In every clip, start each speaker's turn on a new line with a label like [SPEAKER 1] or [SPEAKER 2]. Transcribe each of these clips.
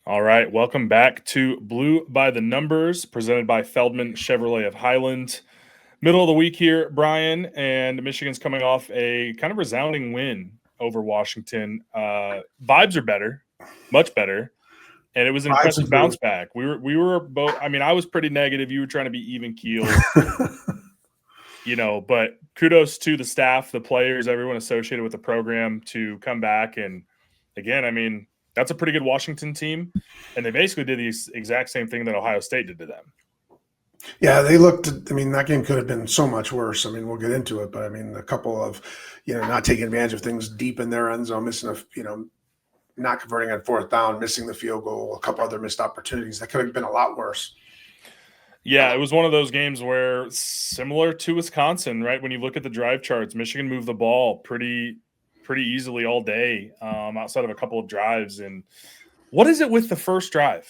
[SPEAKER 1] All right, welcome back to Blue by the Numbers, presented by Feldman Chevrolet of Highland. Middle of the week here, Brian, and Michigan's coming off a kind of resounding win over Washington. Vibes are better, much better, and it was an
[SPEAKER 2] Vibes
[SPEAKER 1] impressive bounce
[SPEAKER 2] improved.
[SPEAKER 1] back. We were both. I mean, I was pretty negative. You were trying to be even keeled, but kudos to the staff, the players, everyone associated with the program to come back. And again, I mean, that's a pretty good Washington team. And they basically did the exact same thing that Ohio State did to them.
[SPEAKER 2] Yeah, they looked. I mean, that game could have been so much worse. I mean, we'll get into it, but I mean, a couple of, not taking advantage of things deep in their end zone, missing not converting on fourth down, missing the field goal, a couple other missed opportunities that could have been a lot worse.
[SPEAKER 1] Yeah, it was one of those games where, similar to Wisconsin, right? When you look at the drive charts, Michigan moved the ball pretty easily all day, outside of a couple of drives. And what is it with the first drive?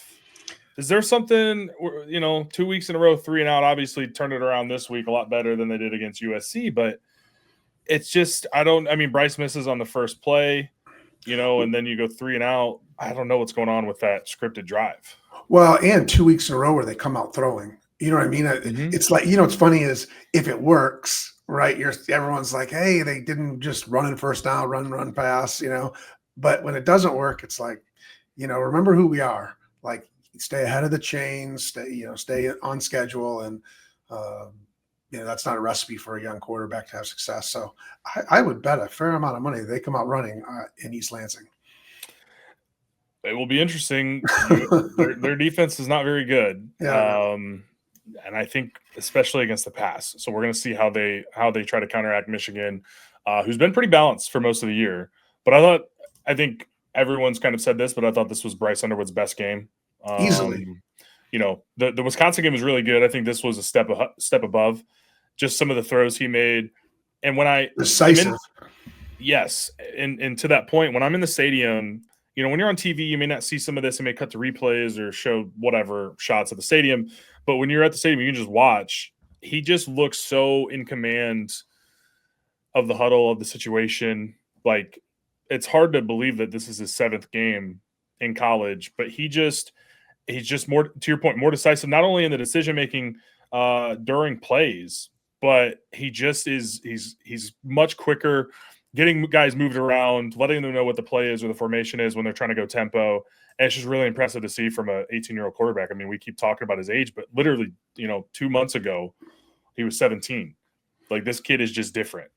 [SPEAKER 1] Is there something, 2 weeks in a row, 3 and out, obviously turned it around this week a lot better than they did against USC, but it's just, Bryce misses on the first play, and then you go 3 and out. I don't know what's going on with that scripted drive.
[SPEAKER 2] Well, and 2 weeks in a row where they come out throwing. You know what I mean?
[SPEAKER 1] Mm-hmm.
[SPEAKER 2] It's like, what's funny is if it works, right? Everyone's like, hey, they didn't just run in first down, run, pass, But when it doesn't work, it's like, remember who we are. Like, stay ahead of the chain, stay on schedule, and that's not a recipe for a young quarterback to have success. So I would bet a fair amount of money they come out running in East Lansing.
[SPEAKER 1] It will be interesting. Their defense is not very good.
[SPEAKER 2] Yeah.
[SPEAKER 1] And I think especially against the pass. So we're going to see how they try to counteract Michigan, who's been pretty balanced for most of the year. But I think everyone's kind of said this, but I thought this was Bryce Underwood's best game.
[SPEAKER 2] Easily.
[SPEAKER 1] The Wisconsin game was really good. I think this was a step above. Just some of the throws he made. And when
[SPEAKER 2] decisive.
[SPEAKER 1] Yes. And to that point, when I'm in the stadium, when you're on TV, you may not see some of this. It may cut to replays or show whatever shots of the stadium. But when you're at the stadium, you can just watch. He just looks so in command of the huddle, of the situation. Like, it's hard to believe that this is his 7th game in college. But he's just more, to your point, more decisive, not only in the decision-making during plays, but he just is – he's much quicker – getting guys moved around, letting them know what the play is or the formation is when they're trying to go tempo. And it's just really impressive to see from an 18-year-old quarterback. I mean, we keep talking about his age, but literally, 2 months ago, he was 17. Like, this kid is just different.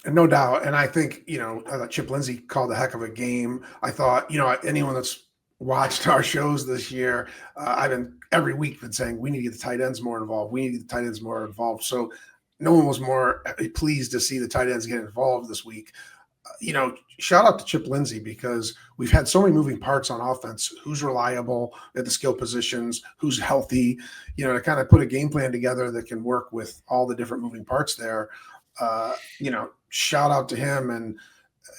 [SPEAKER 2] And no doubt. And I think, I thought Chip Lindsey called a heck of a game. I thought, anyone that's watched our shows this year, I've been every week been saying we need to get the tight ends more involved. We need to get the tight ends more involved. So no one was more pleased to see the tight ends get involved this week. Shout out to Chip Lindsey because we've had so many moving parts on offense. Who's reliable at the skill positions? Who's healthy? To kind of put a game plan together that can work with all the different moving parts there. Shout out to him. And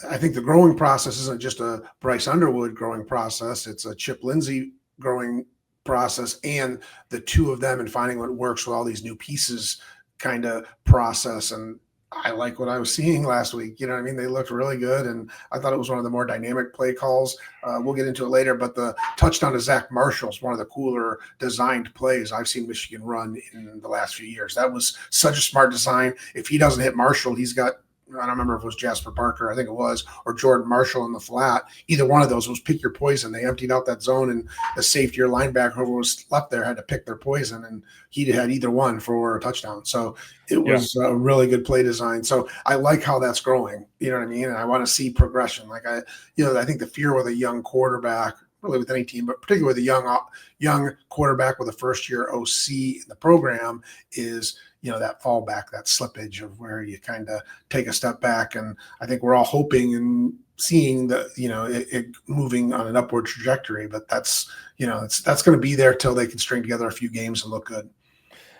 [SPEAKER 2] I think the growing process isn't just a Bryce Underwood growing process. It's a Chip Lindsey growing process, and the two of them and finding what works with all these new pieces kind of process. And I like what I was seeing last week. You know what I mean? They looked really good, and I thought it was one of the more dynamic play calls. We'll get into it later, but the touchdown to Zach Marshall is one of the cooler designed plays I've seen Michigan run in the last few years. That was such a smart design. If he doesn't hit Marshall, he's got, I don't remember if it was Jasper Parker, I think it was, or Jordan Marshall in the flat. Either one of those was pick your poison. They emptied out that zone, and the safety or linebacker, whoever was left there, had to pick their poison, and he had either one for a touchdown. So it was a really good play design. So I like how that's growing. You know what I mean? And I want to see progression. Like I think the fear with a young quarterback, really with any team, but particularly with a young quarterback with a first-year OC in the program is – that fallback, that slippage of where you kind of take a step back. And I think we're all hoping and seeing that, it moving on an upward trajectory, but that's going to be there till they can string together a few games and look good.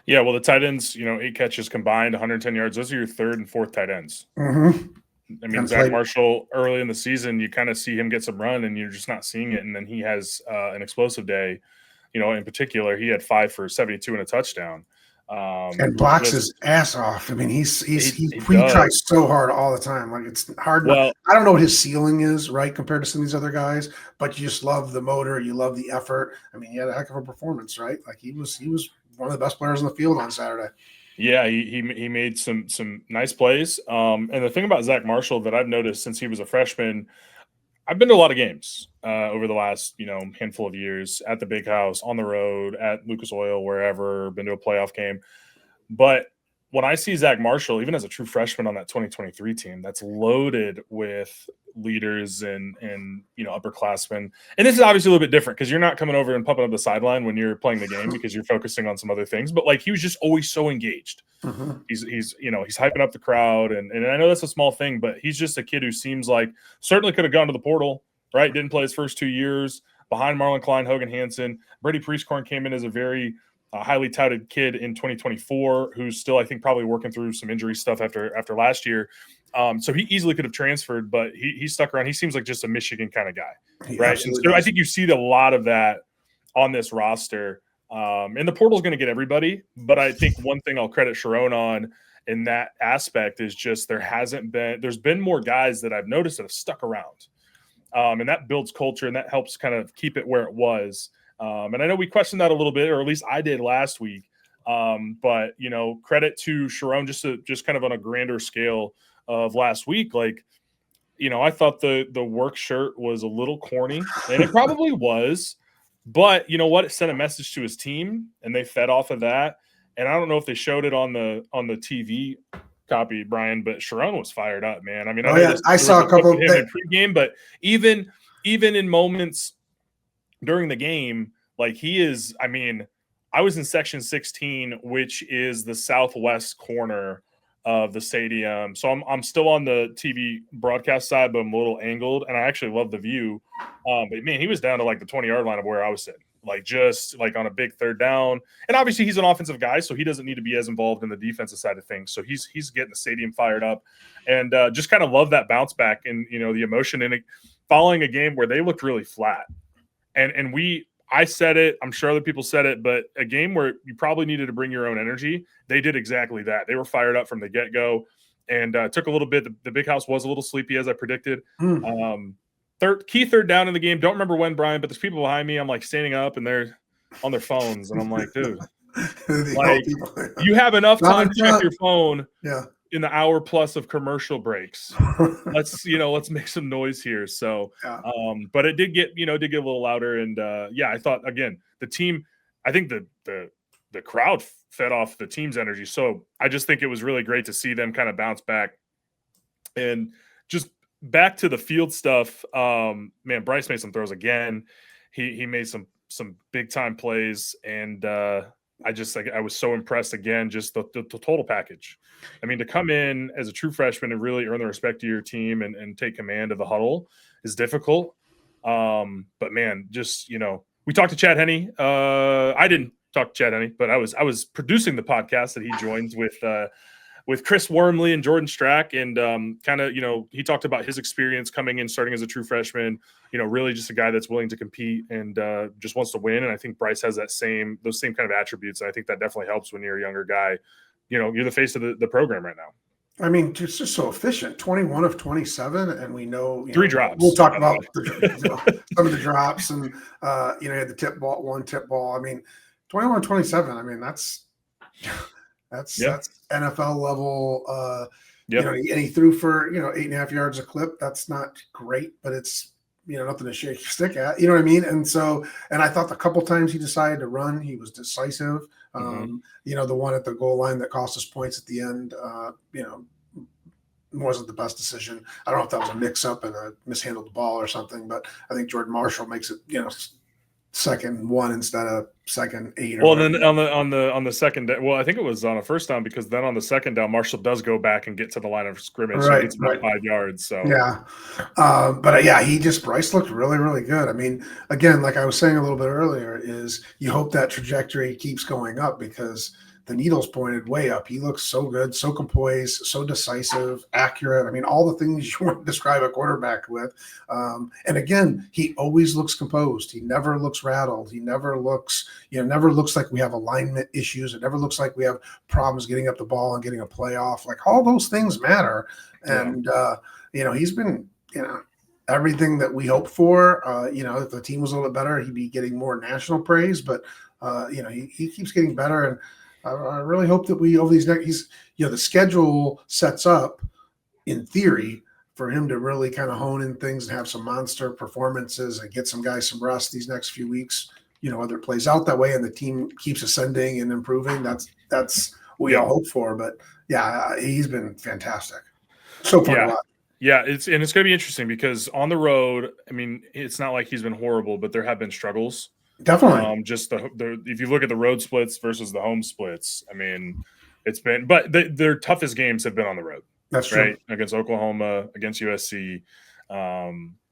[SPEAKER 1] Yeah. Well, the tight ends, 8 catches combined, 110 yards. Those are your 3rd and 4th tight ends.
[SPEAKER 2] Mm-hmm.
[SPEAKER 1] I mean, Zach Marshall early in the season, you kind of see him get some run and you're just not seeing it. And then he has an explosive day, in particular, he had 5 for 72 and a touchdown.
[SPEAKER 2] And blocks his ass off. I mean, he
[SPEAKER 1] does.
[SPEAKER 2] tries so hard all the time. Like, it's hard.
[SPEAKER 1] Well,
[SPEAKER 2] I don't know what his ceiling is, right, compared to some of these other guys, but you just love the motor. You love the effort. I mean, he had a heck of a performance, right? Like, he was one of the best players on the field on Saturday.
[SPEAKER 1] Yeah, he made some nice plays. And the thing about Zach Marshall that I've noticed since he was a freshman, I've been to a lot of games over the last, handful of years at the Big House, on the road, at Lucas Oil, wherever, been to a playoff game. But when I see Zach Marshall, even as a true freshman on that 2023 team, that's loaded with leaders and upperclassmen. And this is obviously a little bit different because you're not coming over and pumping up the sideline when you're playing the game because you're focusing on some other things. But like, he was just always so engaged.
[SPEAKER 2] Mm-hmm.
[SPEAKER 1] He's hyping up the crowd, and I know that's a small thing, but he's just a kid who seems like certainly could have gone to the portal, right? Didn't play his first 2 years behind Marlon Klein, Hogan Hansen. Brady Priestcorn came in as a very highly touted kid in 2024, who's still, I think, probably working through some injury stuff after last year. So he easily could have transferred, but he stuck around. He seems like just a Michigan kind of guy, right? And so I think you see a lot of that on this roster. And the portal is going to get everybody, but I think one thing I'll credit Sharon on in that aspect is just there's been more guys that I've noticed that have stuck around. And that builds culture, and that helps kind of keep it where it was. And I know we questioned that a little bit, or at least I did last week. But credit to Sharon just kind of on a grander scale of last week. Like, I thought the work shirt was a little corny, and it probably was. But you know what? It sent a message to his team, and they fed off of that. And I don't know if they showed it on the TV copy, Brian, but Sharon was fired up, man. I mean,
[SPEAKER 2] I saw a couple of
[SPEAKER 1] him in pregame, but even in moments during the game, like, he is. I mean, I was in section 16, which is the southwest corner of the stadium. So I'm still on the TV broadcast side, but I'm a little angled, and I actually love the view. But man, he was down to like the 20-yard line of where I was sitting, like just like on a big third down. And obviously he's an offensive guy, so he doesn't need to be as involved in the defensive side of things. So he's getting the stadium fired up, and just kind of love that bounce back and the emotion in it, following a game where they looked really flat. And I said it, I'm sure other people said it, but a game where you probably needed to bring your own energy, they did exactly that. They were fired up from the get-go, and took a little bit. The Big House was a little sleepy, as I predicted. Key third down in the game. Don't remember when, Brian, but there's people behind me. I'm like standing up, and they're on their phones, and I'm like, dude, like, you have enough time to check your phone.
[SPEAKER 2] Yeah.
[SPEAKER 1] In the hour plus of commercial breaks. Let's make some noise here. So,
[SPEAKER 2] yeah.
[SPEAKER 1] But it did get a little louder. And I thought, again, the team, I think the crowd fed off the team's energy. So I just think it was really great to see them kind of bounce back. And just back to the field stuff. Man, Bryce made some throws again. He made some big time plays, and I was so impressed again, just the total package. I mean, to come in as a true freshman and really earn the respect of your team and take command of the huddle is difficult. But man, just, we talked to Chad Henne. I didn't talk to Chad Henne, but I was producing the podcast that he joins with Chris Wormley and Jordan Strack, and kind of, he talked about his experience coming in, starting as a true freshman, really just a guy that's willing to compete and just wants to win. And I think Bryce has those same kind of attributes. And I think that definitely helps when you're a younger guy. You're the face of the program right now.
[SPEAKER 2] I mean, it's just so efficient. 21 of 27, and we know
[SPEAKER 1] 3 drops.
[SPEAKER 2] We'll talk about some of the drops, and he had the one tip ball. I mean, 21 of 27. I mean, that's NFL level. And he threw for 8.5 yards a clip. That's not great, but it's nothing to shake your stick at. You know what I mean? And so, and I thought the couple times he decided to run, he was decisive. The one at the goal line that cost us points at the end, wasn't the best decision. I don't know if that was a mix-up and mishandled the ball or something, but I think Jordan Marshall makes it, second 1 instead of second 8.
[SPEAKER 1] Well, then on the second, I think it was on a first down, because then on the second down, Marshall does go back and get to the line of scrimmage.
[SPEAKER 2] Right,
[SPEAKER 1] so it's about 5 yards. So
[SPEAKER 2] Bryce looked really, really good. I mean, again, like I was saying a little bit earlier, is you hope that trajectory keeps going up, because the needle's pointed way up. He looks so good, so composed, so decisive, accurate. I mean, all the things you want to describe a quarterback with. And again, he always looks composed. He never looks rattled. He never looks, never looks like we have alignment issues. It never looks like we have problems getting up the ball and getting a playoff. Like all those things matter. And, he's been, everything that we hope for. If the team was a little bit better, he'd be getting more national praise. But he keeps getting better, and I really hope that we over these next. The schedule sets up, in theory, for him to really kind of hone in things and have some monster performances and get some guys some rest these next few weeks. Whether it plays out that way and the team keeps ascending and improving, that's what we all hope for. But yeah, he's been fantastic. So far to watch.
[SPEAKER 1] Yeah, it's going to be interesting because on the road, I mean, it's not like he's been horrible, but there have been struggles.
[SPEAKER 2] Definitely.
[SPEAKER 1] Just if you look at the road splits versus the home splits, I mean, it's been, but their toughest games have been on the road.
[SPEAKER 2] That's
[SPEAKER 1] right?
[SPEAKER 2] True.
[SPEAKER 1] Against Oklahoma, against USC.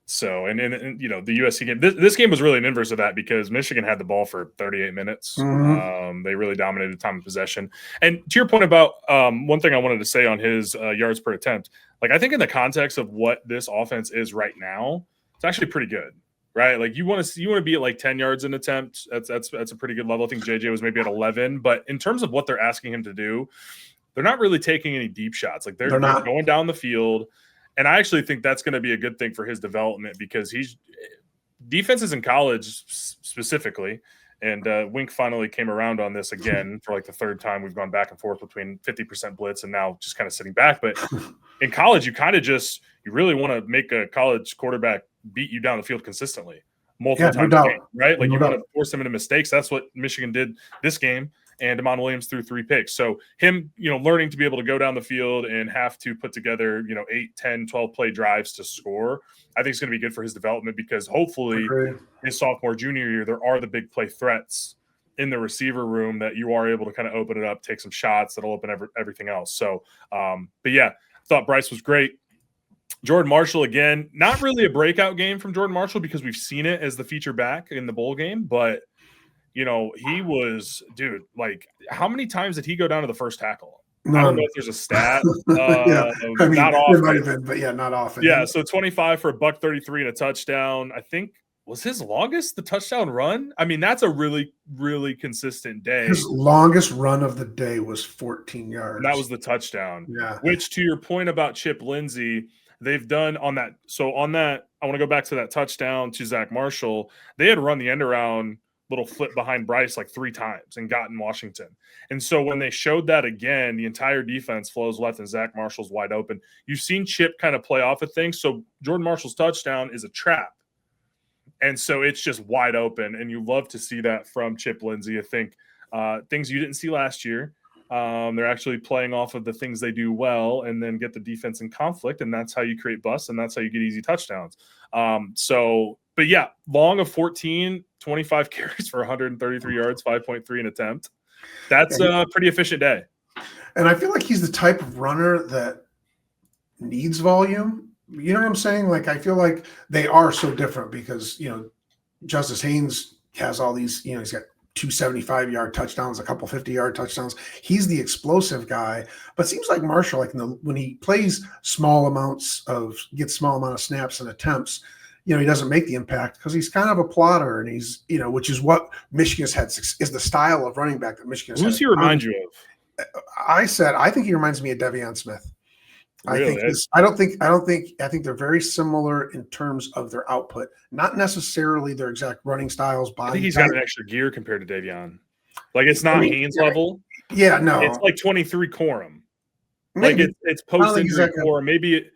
[SPEAKER 1] So, and the USC game, this game was really an inverse of that because Michigan had the ball for 38 minutes.
[SPEAKER 2] Mm-hmm.
[SPEAKER 1] They really dominated time of possession. And to your point about one thing I wanted to say on his yards per attempt, like I think in the context of what this offense is right now, it's actually pretty good, right? Like you want to be at like 10 yards an attempt. That's a pretty good level. I think JJ was maybe at 11, but in terms of what they're asking him to do, they're not really taking any deep shots. Like they're not going down the field. And I actually think that's going to be a good thing for his development because defenses in college specifically, and Wink finally came around on this again for like the third time. We've gone back and forth between 50% blitz and now just kind of sitting back. But in college, you really want to make a college quarterback beat you down the field consistently multiple times a game, right? Like you want to force him into mistakes. That's what Michigan did this game. And Damon Williams threw 3 picks. So him, learning to be able to go down the field and have to put together, 8, 10, 12 play drives to score, I think it's going to be good for his development because hopefully his sophomore, junior year, there are the big play threats in the receiver room that you are able to kind of open it up, take some shots that'll open everything else. So, but yeah, I thought Bryce was great. Jordan Marshall, again, not really a breakout game from Jordan Marshall because we've seen it as the feature back in the bowl game, but he was, dude, like how many times did he go down to the first tackle? I don't know if there's a stat. Not often.
[SPEAKER 2] It might have been, but not often.
[SPEAKER 1] Yeah, so 25 for $133 and a touchdown. I think was his longest the touchdown run. I mean, that's a really, really consistent day.
[SPEAKER 2] His longest run of the day was 14 yards.
[SPEAKER 1] And that was the touchdown.
[SPEAKER 2] Yeah.
[SPEAKER 1] Which, to your point about Chip Lindsey, they've done on that. So on that, I want to go back to that touchdown to Zach Marshall. They had run the end around little flip behind Bryce like 3 times and gotten Washington. And so when they showed that again, the entire defense flows left and Zach Marshall's wide open. You've seen Chip kind of play off of things. So Jordan Marshall's touchdown is a trap. And so it's just wide open. And you love to see that from Chip Lindsey. I think things you didn't see last year. They're actually playing off of the things they do well and then get the defense in conflict. And that's how you create busts and that's how you get easy touchdowns. But yeah, long of 14, 25 carries for 133 yards, 5.3 an attempt. That's a pretty efficient day.
[SPEAKER 2] And I feel like he's the type of runner that needs volume. You know what I'm saying? Like, I feel like they are so different because, Justice Haynes has all these, he's got 275-yard touchdowns, a couple 50-yard touchdowns. He's the explosive guy, but it seems like Marshall, like when he plays gets small amount of snaps and attempts, he doesn't make the impact because he's kind of a plotter, and he's, which is what Michigan's had is the style of running back that Michigan's had.
[SPEAKER 1] Who's he remind you of?
[SPEAKER 2] I think he reminds me of De'Veon Smith.
[SPEAKER 1] Really?
[SPEAKER 2] I think they're very similar in terms of their output, not necessarily their exact running styles.
[SPEAKER 1] I think he's got an extra gear compared to De'Veon. Like it's not Haynes level.
[SPEAKER 2] Yeah, no,
[SPEAKER 1] it's like 23 Corum. Like it's post injury Corum. Maybe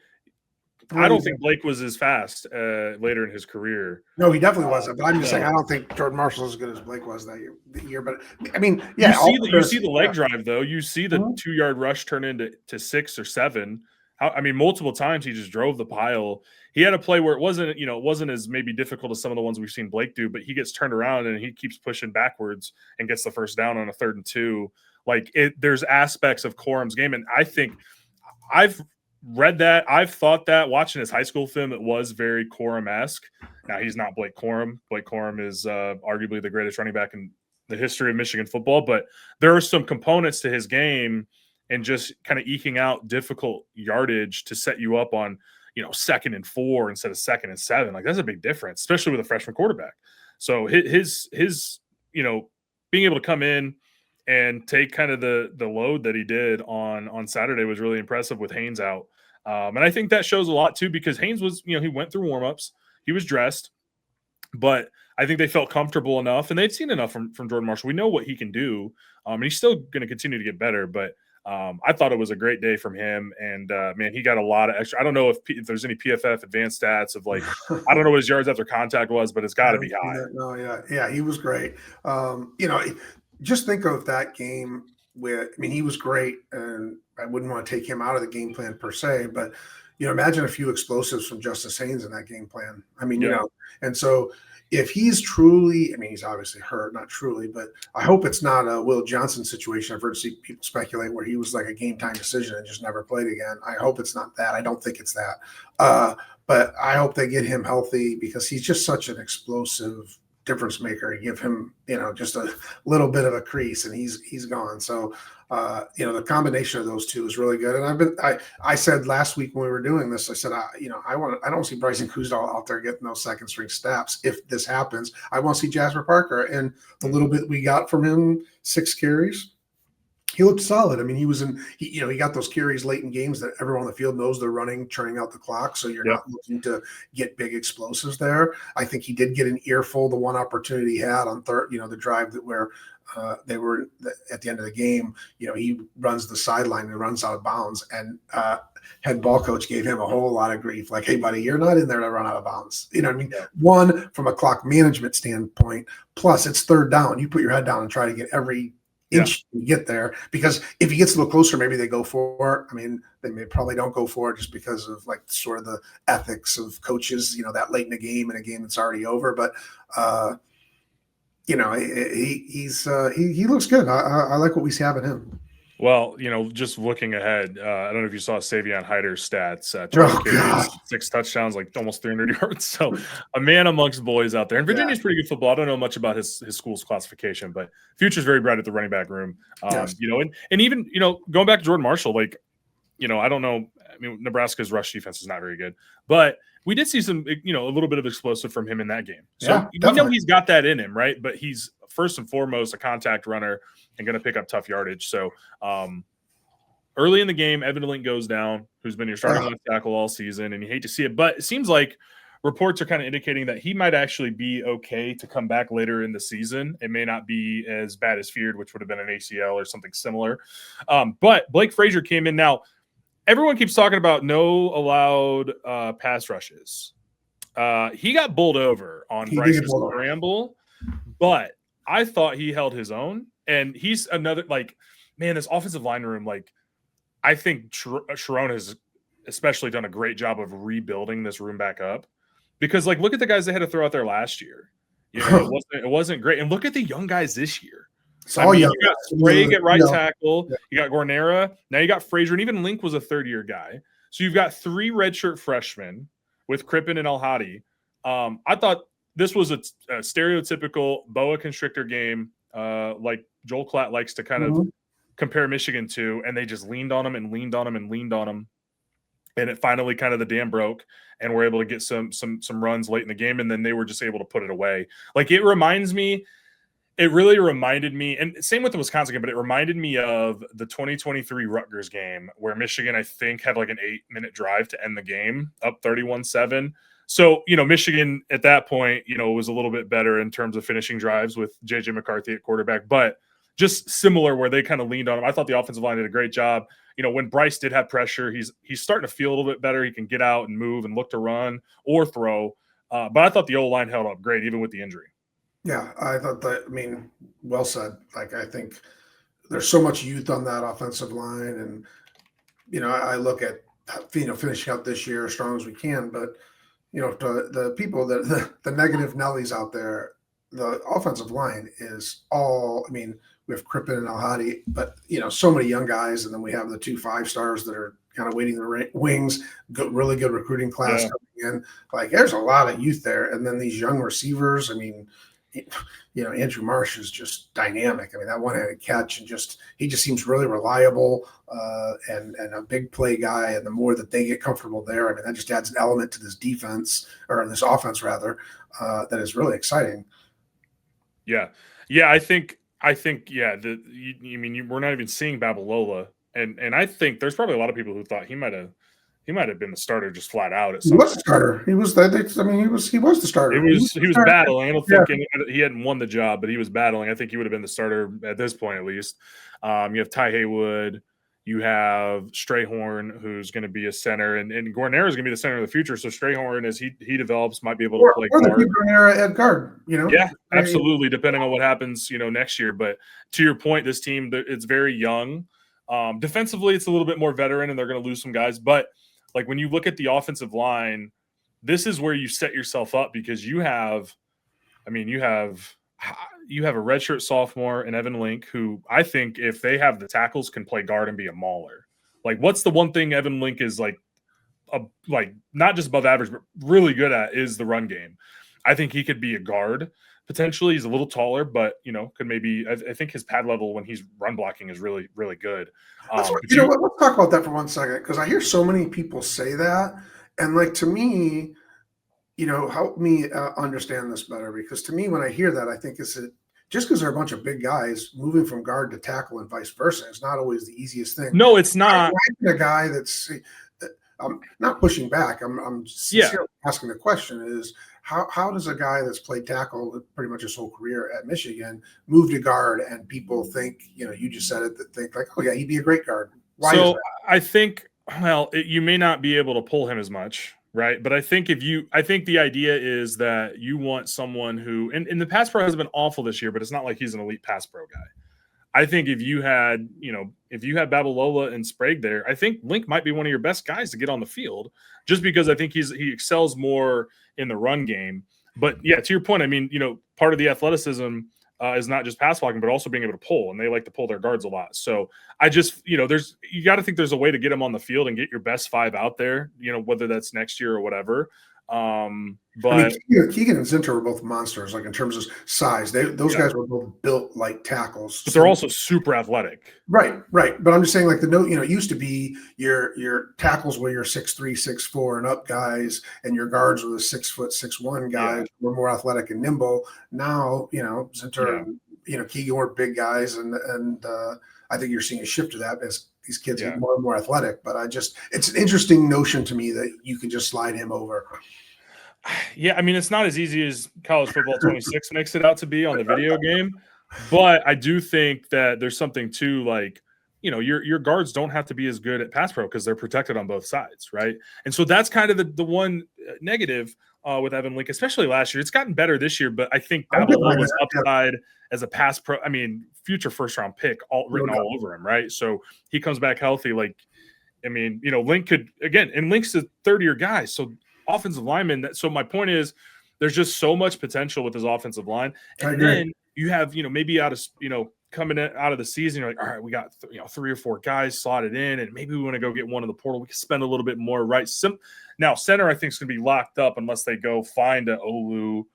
[SPEAKER 1] I don't think Blake was as fast later in his career.
[SPEAKER 2] No, he definitely wasn't. But I'm just saying, I don't think Jordan Marshall's as good as Blake was that year. But I mean, yeah,
[SPEAKER 1] you see the leg drive though. You see the 2-yard rush turn into 6 or 7. Multiple times he just drove the pile. He had a play where it wasn't as maybe difficult as some of the ones we've seen Blake do, but he gets turned around and he keeps pushing backwards and gets the first down on a 3rd and 2. Like there's aspects of Corum's game, and I think I've read that. I've thought that watching his high school film, it was very Corum-esque. Now he's not Blake Corum. Blake Corum is arguably the greatest running back in the history of Michigan football, but there are some components to his game and just kind of eking out difficult yardage to set you up on, 2nd and 4 instead of 2nd and 7. Like that's a big difference, especially with a freshman quarterback. So his being able to come in and take kind of the load that he did on Saturday was really impressive with Haynes out. And I think that shows a lot too, because Haynes was, he went through warmups, he was dressed, but I think they felt comfortable enough and they'd seen enough from Jordan Marshall. We know what he can do. And he's still going to continue to get better, but I thought it was a great day from him. And man, he got a lot of extra. I don't know if there's any PFF advanced stats of like, I don't know what his yards after contact was, but it's got to be high.
[SPEAKER 2] No, yeah, he was great. Just think of that game he was great, and I wouldn't want to take him out of the game plan per se, but imagine a few explosives from Justice Haynes in that game plan. And so if he's truly, he's obviously hurt, not truly, but I hope it's not a Will Johnson situation. I've heard people speculate where he was like a game time decision and just never played again. I hope it's not that. I don't think it's that. But I hope they get him healthy because he's just such an explosive difference maker. You give him, just a little bit of a crease and he's gone. So, the combination of those two is really good. And I said last week when we were doing this, I said, I don't see Bryson Kuzdal out there getting those second string snaps. If this happens, I want to see Jasper Parker. And the little bit we got from him, 6 carries, he looked solid. He got those carries late in games that everyone on the field knows they're running, churning out the clock. So you're not looking to get big explosives there. I think he did get an earful. The one opportunity he had on third, the drive where they were at the end of the game, he runs the sideline and runs out of bounds. And head ball coach gave him a whole lot of grief. Like, hey, buddy, you're not in there to run out of bounds. One, from a clock management standpoint, plus it's third down. You put your head down and try to get every inch to get there, because if he gets a little closer, maybe they go for it. They probably don't go for it just because of like sort of the ethics of coaches, that late in the game, in a game that's already over. But he looks good. I like what we have in him.
[SPEAKER 1] Well, just looking ahead, I don't know if you saw Savion Hyder's stats. 6 touchdowns, like almost 300 yards. So a man amongst boys out there. And Virginia's pretty good football. I don't know much about his school's classification, but future's very bright at the running back room. And even, going back to Jordan Marshall, like, I don't know. Nebraska's rush defense is not very good, but we did see some, a little bit of explosive from him in that game. So we know he's got that in him, right? But he's first and foremost a contact runner and going to pick up tough yardage. So early in the game, Evan Link goes down, who's been your starting left tackle all season, and you hate to see it, but it seems like reports are kind of indicating that he might actually be okay to come back later in the season. It may not be as bad as feared, which would have been an ACL or something similar. But Blake Frazier came in. Now, everyone keeps talking about no allowed pass rushes. He got bowled over on Bryce's scramble, but I thought he held his own. And he's another, this offensive line room, I think Sharon has especially done a great job of rebuilding this room back up. Because, look at the guys they had to throw out there last year. It wasn't great. And look at the young guys this year. So, you got Sprague at right tackle. You got Gornera. Now you got Frazier. And even Link was a third-year guy. So you've got 3 redshirt freshmen with Crippen and El-Hadi. I thought this was a stereotypical boa constrictor game, like Joel Klatt likes to kind of compare Michigan to, and they just leaned on them and leaned on them and leaned on them. And it finally kind of the dam broke, and we're able to get some runs late in the game, and then they were just able to put it away. It really reminded me, and same with the Wisconsin game, but it reminded me of the 2023 Rutgers game where Michigan, I think, had like an 8-minute drive to end the game, up 31-7. So, Michigan at that point, was a little bit better in terms of finishing drives with J.J. McCarthy at quarterback, but just similar where they kind of leaned on him. I thought the offensive line did a great job. When Bryce did have pressure, he's starting to feel a little bit better. He can get out and move and look to run or throw. But I thought the O-line held up great, even with the injury.
[SPEAKER 2] Yeah, I thought that, well said. I think there's so much youth on that offensive line. And, I look at, finishing out this year as strong as we can. But, to the people that the negative Nellies out there, the offensive line is all, we have Crippen and El-Hadi, but, so many young guys. And then we have the 2 5-stars that are kind of waiting in the wings, really good recruiting class coming in. There's a lot of youth there. And then these young receivers, Andrew Marsh is just dynamic. I mean, that one-handed catch and he just seems really reliable and a big play guy. And the more that they get comfortable there, I mean, that just adds an element to this defense or this offense rather that is really exciting.
[SPEAKER 1] Yeah. I think yeah. We're not even seeing Babalola, and I think there's probably a lot of people who thought he might have been the starter just flat out.
[SPEAKER 2] He was the starter. He was the starter.
[SPEAKER 1] He was battling. I don't think he hadn't won the job, but he was battling. I think he would have been the starter at this point, at least. You have Ty Haywood, you have Strayhorn, who's going to be a center, and Guarnera is going to be the center of the future. So Strayhorn, as he develops, might be able to play guard.
[SPEAKER 2] Guarnera at guard,
[SPEAKER 1] Yeah, absolutely, depending on what happens, next year. But to your point, this team, it's very young. Defensively, it's a little bit more veteran, and they're going to lose some guys. But like when you look at the offensive line, this is where you set yourself up because you have a redshirt sophomore in Evan Link, who I think if they have the tackles can play guard and be a mauler. Like, what's the one thing Evan Link is like not just above average, but really good at is the run game. I think he could be a guard potentially. He's a little taller, but could maybe. I think his pad level when he's run blocking is really, really good.
[SPEAKER 2] Let's talk about that for 1 second because I hear so many people say that, and like to me, help me understand this better because to me, when I hear that, I think it's just because they're a bunch of big guys moving from guard to tackle and vice versa. It's not always the easiest thing.
[SPEAKER 1] No, it's not.
[SPEAKER 2] A guy that's I'm not pushing back. I'm asking the question is how does a guy that's played tackle pretty much his whole career at Michigan move to guard and people think, you just said it, that think like, oh yeah, he'd be a great guard. Why is that?
[SPEAKER 1] I think, you may not be able to pull him as much, right? But I think the idea is that you want someone who, and the pass pro has been awful this year, but it's not like he's an elite pass pro guy. I think if you had Babalola and Sprague there, I think Link might be one of your best guys to get on the field just because I think he excels more in the run game. But yeah, to your point, part of the athleticism is not just pass blocking, but also being able to pull, and they like to pull their guards a lot. So I just, you got to think there's a way to get them on the field and get your best five out there, whether that's next year or whatever. But
[SPEAKER 2] Keegan and Zinter were both monsters, like in terms of size. Those guys were both built like tackles,
[SPEAKER 1] but they're also super athletic.
[SPEAKER 2] Right. But I'm just saying, like it used to be your tackles were your 6'3", 6'4", and up guys, and your guards were the 6 foot 6'1" guys were more athletic and nimble. Now, Zinter, and, Keegan were big guys, and I think you're seeing a shift to that as these kids get more and more athletic. But it's an interesting notion to me that you can just slide him over.
[SPEAKER 1] Yeah, it's not as easy as College Football 26 makes it out to be on the video game, but I do think that there's something to like, your guards don't have to be as good at pass pro because they're protected on both sides, right? And so that's kind of the one negative with Evan Link, especially last year. It's gotten better this year, but I think Babalola was upside as a pass pro. Future first round pick written all over him, right? So he comes back healthy. Like, Link could again, and Link's a third-year guy, so offensive lineman. So my point is, there's just so much potential with his offensive line, and then you have maybe coming out of the season, you're like, all right, we got 3 or 4 guys slotted in, and maybe we want to go get one in the portal. We can spend a little bit more, right? Now center I think is going to be locked up unless they go find a Olu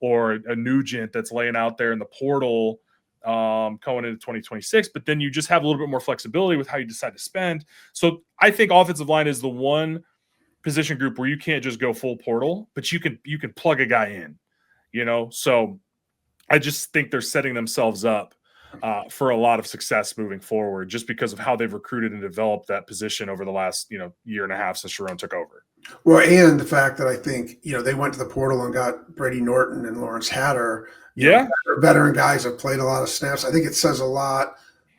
[SPEAKER 1] or a Nugent that's laying out there in the portal going into 2026. But then you just have a little bit more flexibility with how you decide to spend. So I think offensive line is the one position group where you can't just go full portal, but you can plug a guy in, So I just think they're setting themselves up for a lot of success moving forward, just because of how they've recruited and developed that position over the last year and a half since Sharon took over.
[SPEAKER 2] Well, and the fact that I think they went to the portal and got Brady Norton and Lawrence Hatter, veteran guys have played a lot of snaps. I think it says a lot.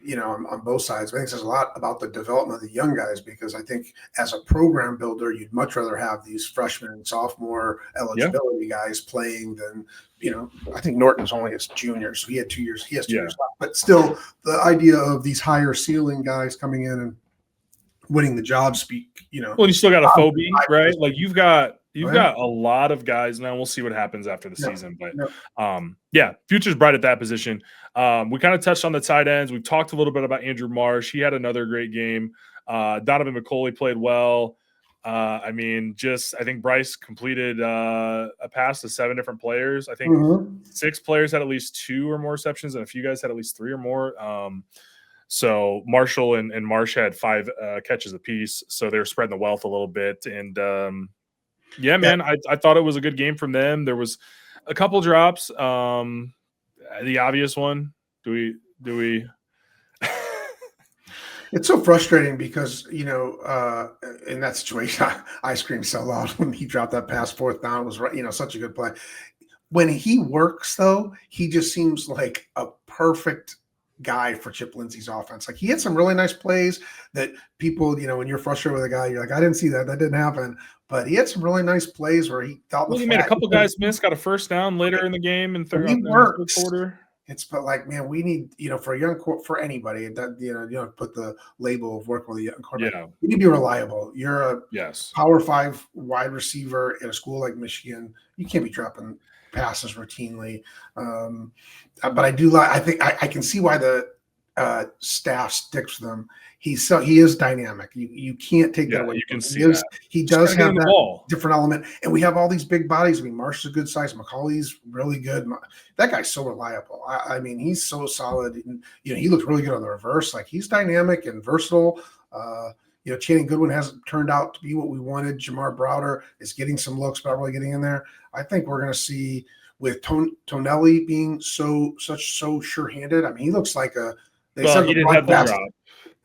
[SPEAKER 2] On both sides. I think it says a lot about the development of the young guys, because I think as a program builder, you'd much rather have these freshman and sophomore eligibility guys playing than, I think Norton's only his junior, so he had 2 years. He has 2 years left. But still, the idea of these higher ceiling guys coming in and winning the job
[SPEAKER 1] Well, you still got a Phobie, right? Like you've got a lot of guys now. We'll see what happens after the season, but future's bright at that position. We kind of touched on the tight ends. We've talked a little bit about Andrew Marsh. He had another great game. Donovan McCulley played well. I mean, I think Bryce completed a pass to 7 different players. I think
[SPEAKER 2] Mhm.
[SPEAKER 1] 6 players had at least 2 or more receptions, and a few guys had at least 3 or more. So Marshall and Marsh had 5 catches apiece, so they were spreading the wealth a little bit. And yeah, man, I thought it was a good game from them. There was a couple drops. The obvious one. Do we?
[SPEAKER 2] It's so frustrating because, in that situation, I screamed so loud when he dropped that pass 4th down. It was, such a good play. When he works, though, he just seems like a perfect guy for Chip Lindsey's offense. Like, he had some really nice plays that people, when you're frustrated with a guy, you're like, I didn't see that. That didn't happen. But he had some really nice plays where he thought
[SPEAKER 1] Well, he made a couple guys miss, got a first down later in the game and
[SPEAKER 2] he
[SPEAKER 1] in the third
[SPEAKER 2] works.
[SPEAKER 1] quarter.
[SPEAKER 2] But like, man, we need, for a young for anybody that, you don't put the label of working with a young quarterback.
[SPEAKER 1] Yeah.
[SPEAKER 2] You need to be reliable. You're a
[SPEAKER 1] Yes.
[SPEAKER 2] Power 5 wide receiver in a school like Michigan. You can't be dropping passes routinely. But I do like. I think I can see why the staff sticks with him. He is dynamic. You can't take that away.
[SPEAKER 1] You can see
[SPEAKER 2] that. He does have that
[SPEAKER 1] ball.
[SPEAKER 2] different element, and we have all these big bodies. I mean, Marsh is a good size. McCauley's really good. That guy's so reliable. I mean, he's so solid. And, he looked really good on the reverse. Like, he's dynamic and versatile. Channing Goodwin hasn't turned out to be what we wanted. Jamar Browder is getting some looks, but not really getting in there. I think we're going to see, with Tonelli being so sure-handed. I mean, he looks like a.
[SPEAKER 1] He didn't have the drop.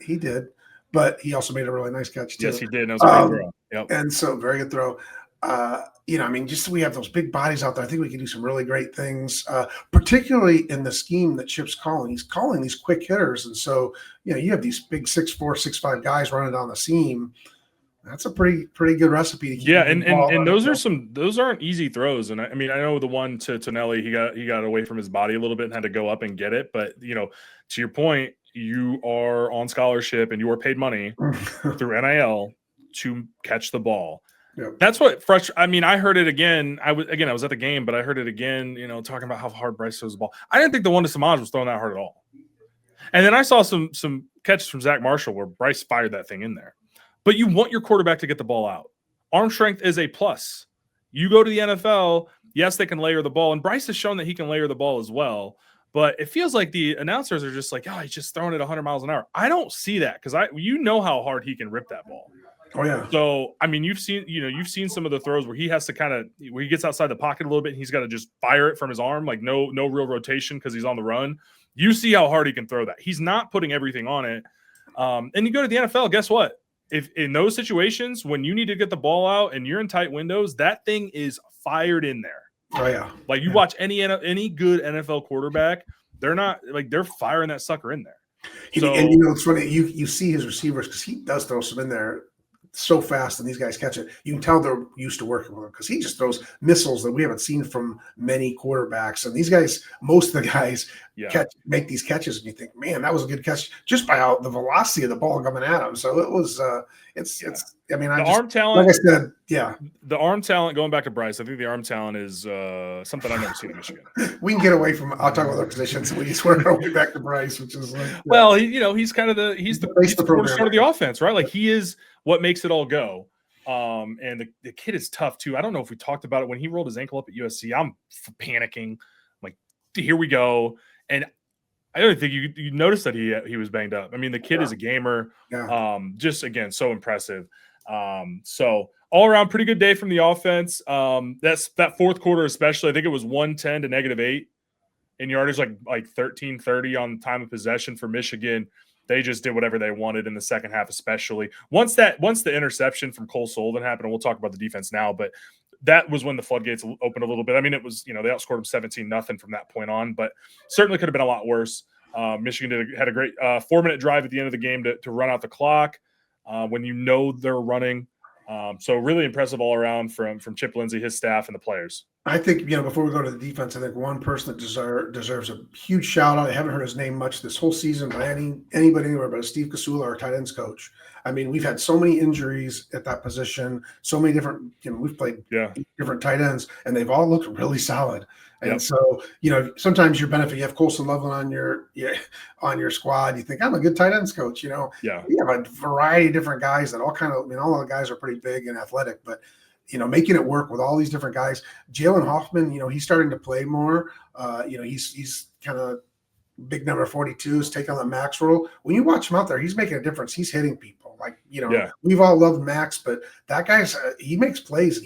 [SPEAKER 2] He did, but he also made a really nice catch too.
[SPEAKER 1] Yes, he did. That was a great throw. Yep.
[SPEAKER 2] And so, very good throw. I mean, just we have those big bodies out there. I think we can do some really great things, particularly in the scheme that Chip's calling. He's calling these quick hitters, and so you have these big 6'4", 6'5" guys running down the seam. That's a pretty good recipe to keep.
[SPEAKER 1] Yeah, and those aren't easy throws. And I mean, I know the one to Tonelli, he got away from his body a little bit and had to go up and get it. But to your point, you are on scholarship and you are paid money through NIL to catch the ball.
[SPEAKER 2] Yep.
[SPEAKER 1] That's what I mean, I heard it again. I was at the game, but I heard it again, talking about how hard Bryce throws the ball. I didn't think the one to Samaj was throwing that hard at all. And then I saw some catches from Zach Marshall where Bryce fired that thing in there. But you want your quarterback to get the ball out. Arm strength is a plus. You go to the NFL, yes, they can layer the ball. And Bryce has shown that he can layer the ball as well. But it feels like the announcers are just like, oh, he's just throwing it 100 miles an hour. I don't see that because how hard he can rip that ball.
[SPEAKER 2] Oh, yeah.
[SPEAKER 1] So, I mean, you've seen some of the throws where he has to where he gets outside the pocket a little bit and he's got to just fire it from his arm, like no real rotation because he's on the run. You see how hard he can throw that. He's not putting everything on it. And you go to the NFL, guess what? If in those situations when you need to get the ball out and you're in tight windows, that thing is fired in there.
[SPEAKER 2] Oh yeah.
[SPEAKER 1] Like you watch any good NFL quarterback, they're firing that sucker in there.
[SPEAKER 2] And it's funny. You see his receivers because he does throw some in there so fast, and these guys catch it. You can tell they're used to working with him because he just throws missiles that we haven't seen from many quarterbacks. And these guys, most of the guys, make these catches, and you think, man, that was a good catch just by the velocity of the ball coming at him. So it was, it's. I mean,
[SPEAKER 1] arm talent.
[SPEAKER 2] Like I said, yeah,
[SPEAKER 1] the arm talent. Going back to Bryce, I think the arm talent is something I've never seen in Michigan.
[SPEAKER 2] We can get away from. I'll talk about other positions. We swear our way back to Bryce, which is like,
[SPEAKER 1] well, he's kind of he's the cornerstone of the offense, right? Like he is what makes it all go. And the kid is tough too. I don't know if we talked about it when he rolled his ankle up at USC. I'm panicking. I'm like, here we go. And I don't think you noticed that he was banged up. I mean, the kid is a gamer.
[SPEAKER 2] Yeah.
[SPEAKER 1] Just again, so impressive. So all around pretty good day from the offense. That fourth quarter, especially, I think it was 110 to -8 in yardage, like 13:30 on time of possession for Michigan. They just did whatever they wanted in the second half, especially once the interception from Cole Sullivan happened. And we'll talk about the defense now, but that was when the floodgates opened a little bit. I mean, it was, they outscored them 17-0 from that point on, but certainly could have been a lot worse. Michigan had a great 4-minute drive at the end of the game to run out the clock when they're running. So really impressive all around from Chip Lindsey, his staff, and the players.
[SPEAKER 2] I think, before we go to the defense, I think one person that deserves a huge shout out. I haven't heard his name much this whole season by anybody anywhere but Steve Kasula, our tight ends coach. I mean, we've had so many injuries at that position, so many different, we've played different tight ends, and they've all looked really solid. And so, sometimes your benefit, you have Colson Loveland on your squad. You think I'm a good tight ends coach.
[SPEAKER 1] Yeah.
[SPEAKER 2] We have a variety of different guys that all of the guys are pretty big and athletic, but making it work with all these different guys. Jalen Hoffman, he's starting to play more. He's kind of big number 42 is taking on the Max role. When you watch him out there, he's making a difference. He's hitting people. We've all loved Max, but that guy's he makes plays.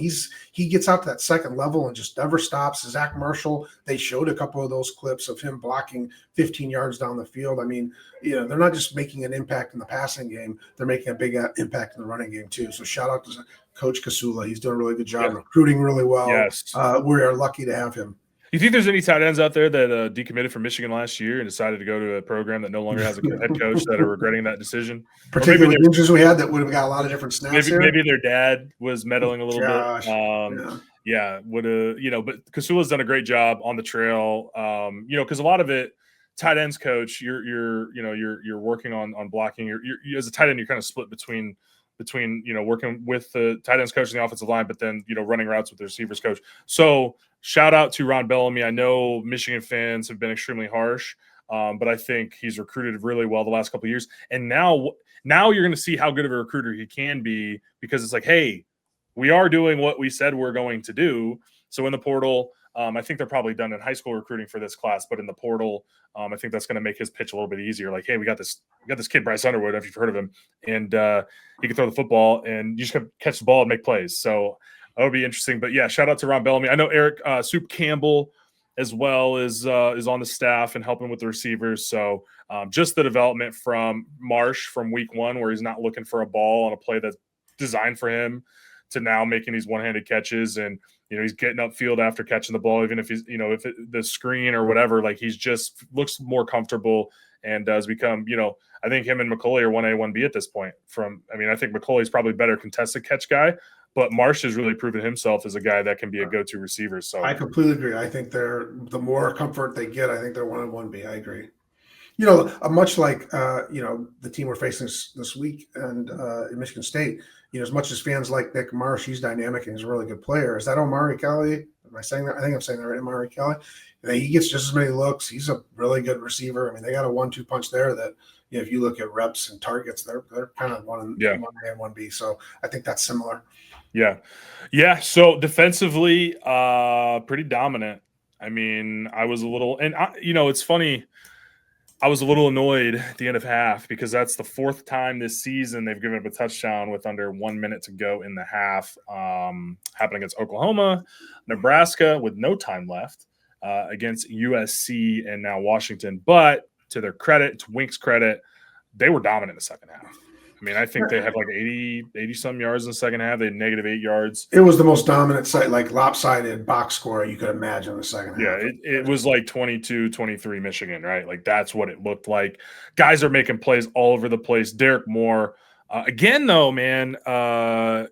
[SPEAKER 2] He gets out to that second level and just never stops. Zach Marshall, they showed a couple of those clips of him blocking 15 yards down the field. I mean, they're not just making an impact in the passing game; they're making a big impact in the running game too. So shout out to Coach Kasula. He's doing a really good job recruiting really well.
[SPEAKER 1] Yes,
[SPEAKER 2] we are lucky to have him.
[SPEAKER 1] You think there's any tight ends out there that decommitted from Michigan last year and decided to go to a program that no longer has a head coach that are regretting that decision?
[SPEAKER 2] Particularly the injuries we had that would have got a lot of different snaps.
[SPEAKER 1] Maybe their dad was meddling a little bit. Would have but Kasula's done a great job on the trail. Because a lot of it, tight ends coach, you're working on blocking. You're as a tight end, you're kind of split between working with the tight ends coach and the offensive line, but then running routes with the receivers coach. So shout out to Ron Bellamy. I know Michigan fans have been extremely harsh, but I think he's recruited really well the last couple of years. And now you're going to see how good of a recruiter he can be, because it's like, hey, we are doing what we said we're going to do. So in the portal, I think they're probably done in high school recruiting for this class, but in the portal, I think that's going to make his pitch a little bit easier. Like, hey, we got this kid, Bryce Underwood, if you've heard of him, and he can throw the football, and you just got to catch the ball and make plays. So that would be interesting. But yeah, shout out to Ron Bellamy. I know Eric Soup Campbell as well is on the staff and helping with the receivers. So just the development from Marsh from week 1, where he's not looking for a ball on a play that's designed for him, to now making these one-handed catches, and he's getting upfield after catching the ball, even if he's the screen or whatever. Like, he's just looks more comfortable and has become I think him and McCauley are 1A 1B at this point. I think McCauley's probably a better contested catch guy, but Marsh has really proven himself as a guy that can be a go-to receiver. So
[SPEAKER 2] I completely agree. I think the more comfort they get, I think they're 1A 1B. I agree. Much like the team we're facing this week and in Michigan State, as much as fans like Nick Marsh, he's dynamic and he's a really good player. Is that Omari Kelly? Am I saying that? I think I'm saying that right, Omari Kelly. He gets just as many looks. He's a really good receiver. I mean, they got a 1-2 punch there that if you look at reps and targets, they're kind of 1A and 1B. So I think that's similar.
[SPEAKER 1] Yeah. So defensively, pretty dominant. I mean, I was a little, and it's funny. I was a little annoyed at the end of half, because that's the 4th time this season they've given up a touchdown with under 1 minute to go in the half. Happened against Oklahoma, Nebraska with no time left, against USC, and now Washington. But to their credit, to Wink's credit, they were dominant in the second half. I mean, I think they had like 80 some yards in the second half. They had -8 yards.
[SPEAKER 2] It was the most dominant lopsided box score you could imagine in the second half.
[SPEAKER 1] Yeah, it was like 22-23 Michigan, right? Like, that's what it looked like. Guys are making plays all over the place. Derek Moore, again, though, man, I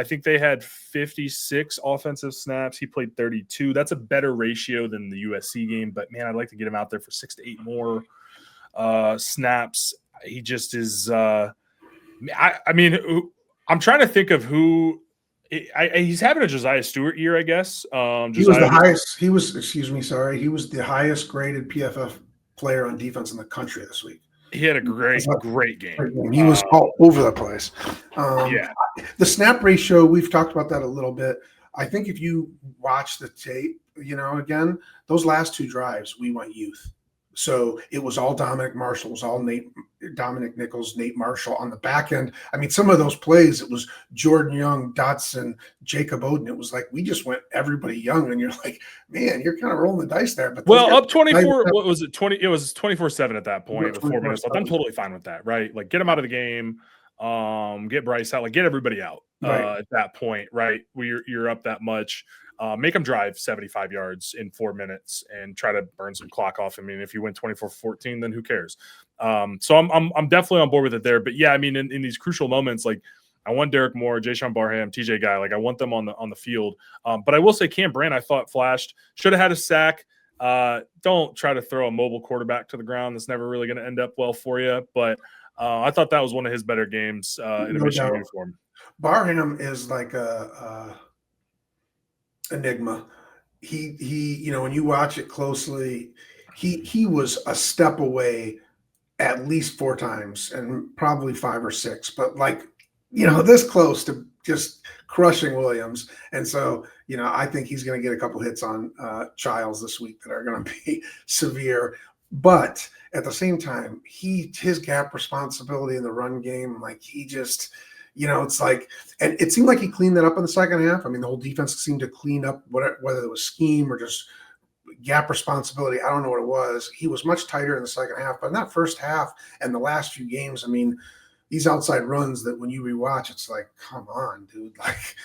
[SPEAKER 1] think they had 56 offensive snaps. He played 32. That's a better ratio than the USC game, but man, I'd like to get him out there for 6 to 8 more snaps. He just is. I mean, I'm trying to think of who. He's having a Josiah Stewart year, I guess.
[SPEAKER 2] He was the highest. He was the highest graded PFF player on defense in the country this week.
[SPEAKER 1] He had a great game.
[SPEAKER 2] He was all over the place. The snap ratio, we've talked about that a little bit. I think if you watch the tape, again, those last 2 drives, we went youth. So it was all Dominic Marshall, it was all Dominic Nichols, Nate Marshall on the back end. I mean, some of those plays, it was Jordan Young, Dotson, Jacob Oden. It was like we just went everybody young, and you're like, man, you're kind of rolling the dice there. But
[SPEAKER 1] up 24, what was it? 20? It was 24-7 at that point with 4 minutes left. I'm totally fine with that, right? Like, get him out of the game, get Bryce out, like get everybody out at that point, right? You're up that much. Make them drive 75 yards in 4 minutes and try to burn some clock off. I mean, if you win 24-14, then who cares? So I'm definitely on board with it there. But yeah, I mean, in these crucial moments, like, I want Derek Moore, Jayshon Barham, TJ Guy. Like, I want them on the field. But I will say Cam Brand, I thought flashed. Should have had a sack. Don't try to throw a mobile quarterback to the ground. That's never really going to end up well for you. But I thought that was one of his better games in a Michigan uniform.
[SPEAKER 2] Barham is like a enigma. he, when you watch it closely, he was a step away at least 4 times and probably 5 or 6, but like, this close to just crushing Williams. And so, I think he's going to get a couple hits on Childs this week that are going to be severe. But at the same time, his gap responsibility in the run game, like he just, it's like, and it seemed like he cleaned that up in the second half. I mean, the whole defense seemed to clean up whether it was scheme or just gap responsibility. I don't know what it was. He was much tighter in the second half, but in that first half and the last few games, I mean, these outside runs that when you rewatch, it's like, come on, dude. Like,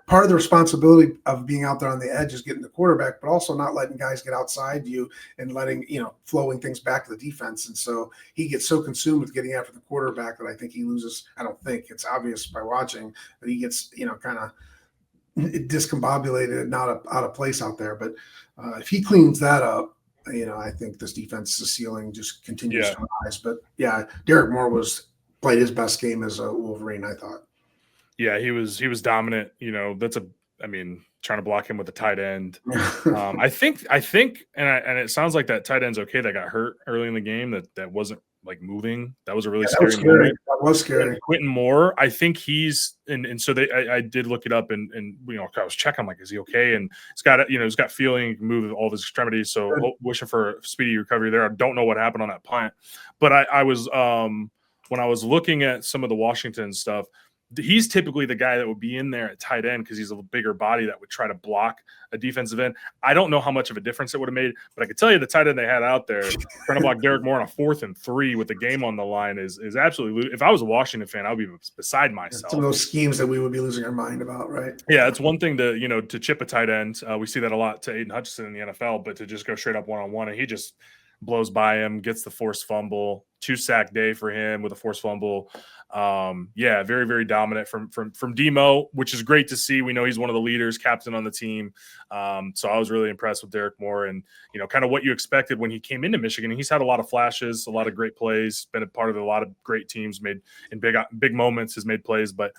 [SPEAKER 2] part of the responsibility of being out there on the edge is getting the quarterback, but also not letting guys get outside you and letting, flowing things back to the defense. And so he gets so consumed with getting after the quarterback that I think he loses. I don't think it's obvious by watching that he gets, kind of discombobulated and not out of place out there. But if he cleans that up, I think this defense's ceiling just continues to rise. But yeah, Derek Moore played his best game as a Wolverine, I thought.
[SPEAKER 1] Yeah, he was dominant. Trying to block him with the tight end. I think, and it sounds like that tight end's okay. That got hurt early in the game. That wasn't like moving. That was a really scary moment.
[SPEAKER 2] That was scary.
[SPEAKER 1] And Quentin Moore, I think he's and so I did look it up and I was checking. I'm like, is he okay? And he's got feeling, move all of his extremities. So wishing for a speedy recovery there. I don't know what happened on that punt, but I was when I was looking at some of the Washington stuff, he's typically the guy that would be in there at tight end because he's a bigger body that would try to block a defensive end. I don't know how much of a difference it would have made, but I could tell you the tight end they had out there trying to block Derek Moore on a 4th and 3 with the game on the line is absolutely. If I was a Washington fan, I would be beside myself.
[SPEAKER 2] Some of those schemes that we would be losing our mind about, right?
[SPEAKER 1] Yeah, it's one thing to chip a tight end. We see that a lot to Aiden Hutchinson in the NFL, but to just go straight up one-on-one, and he just blows by him, gets the forced fumble, 2-sack day for him with a forced fumble. Very, very dominant from Demo, which is great to see. We know he's one of the leaders, captain on the team. So I was really impressed with Derek Moore and, kind of what you expected when he came into Michigan. He's had a lot of flashes, a lot of great plays, been a part of a lot of great teams, made in big moments, has made plays, but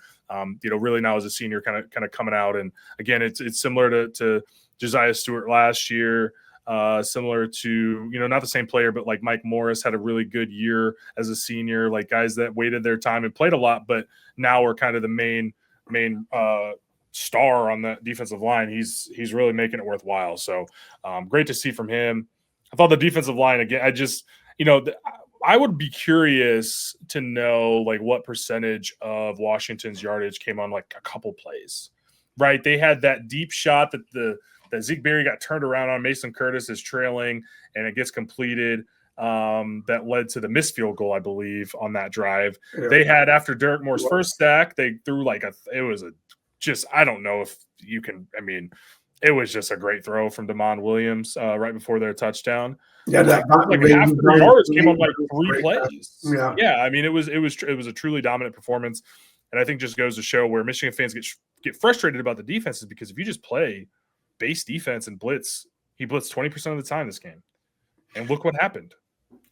[SPEAKER 1] really now as a senior kind of coming out. And again, it's similar to Josiah Stewart last year. Similar to, not the same player, but like Mike Morris had a really good year as a senior, like guys that waited their time and played a lot, but now are kind of the main star on the defensive line. He's really making it worthwhile. So great to see from him. I thought the defensive line, again, I would be curious to know like what percentage of Washington's yardage came on like a couple plays, right? They had that deep shot that Zeke Berry got turned around on. Mason Curtis is trailing, and it gets completed. That led to the missed field goal, I believe, on that drive. Yeah. They had, after Derek Moore's first sack, they threw I don't know if you can, it was just a great throw from Damon Williams right before their touchdown.
[SPEAKER 2] Yeah,
[SPEAKER 1] half the yards came on 3 plays. Yeah. It was a truly dominant performance, and I think just goes to show where Michigan fans get frustrated about the defenses, because if you just play base defense and blitz, he blitzed 20% of the time this game, and look what happened.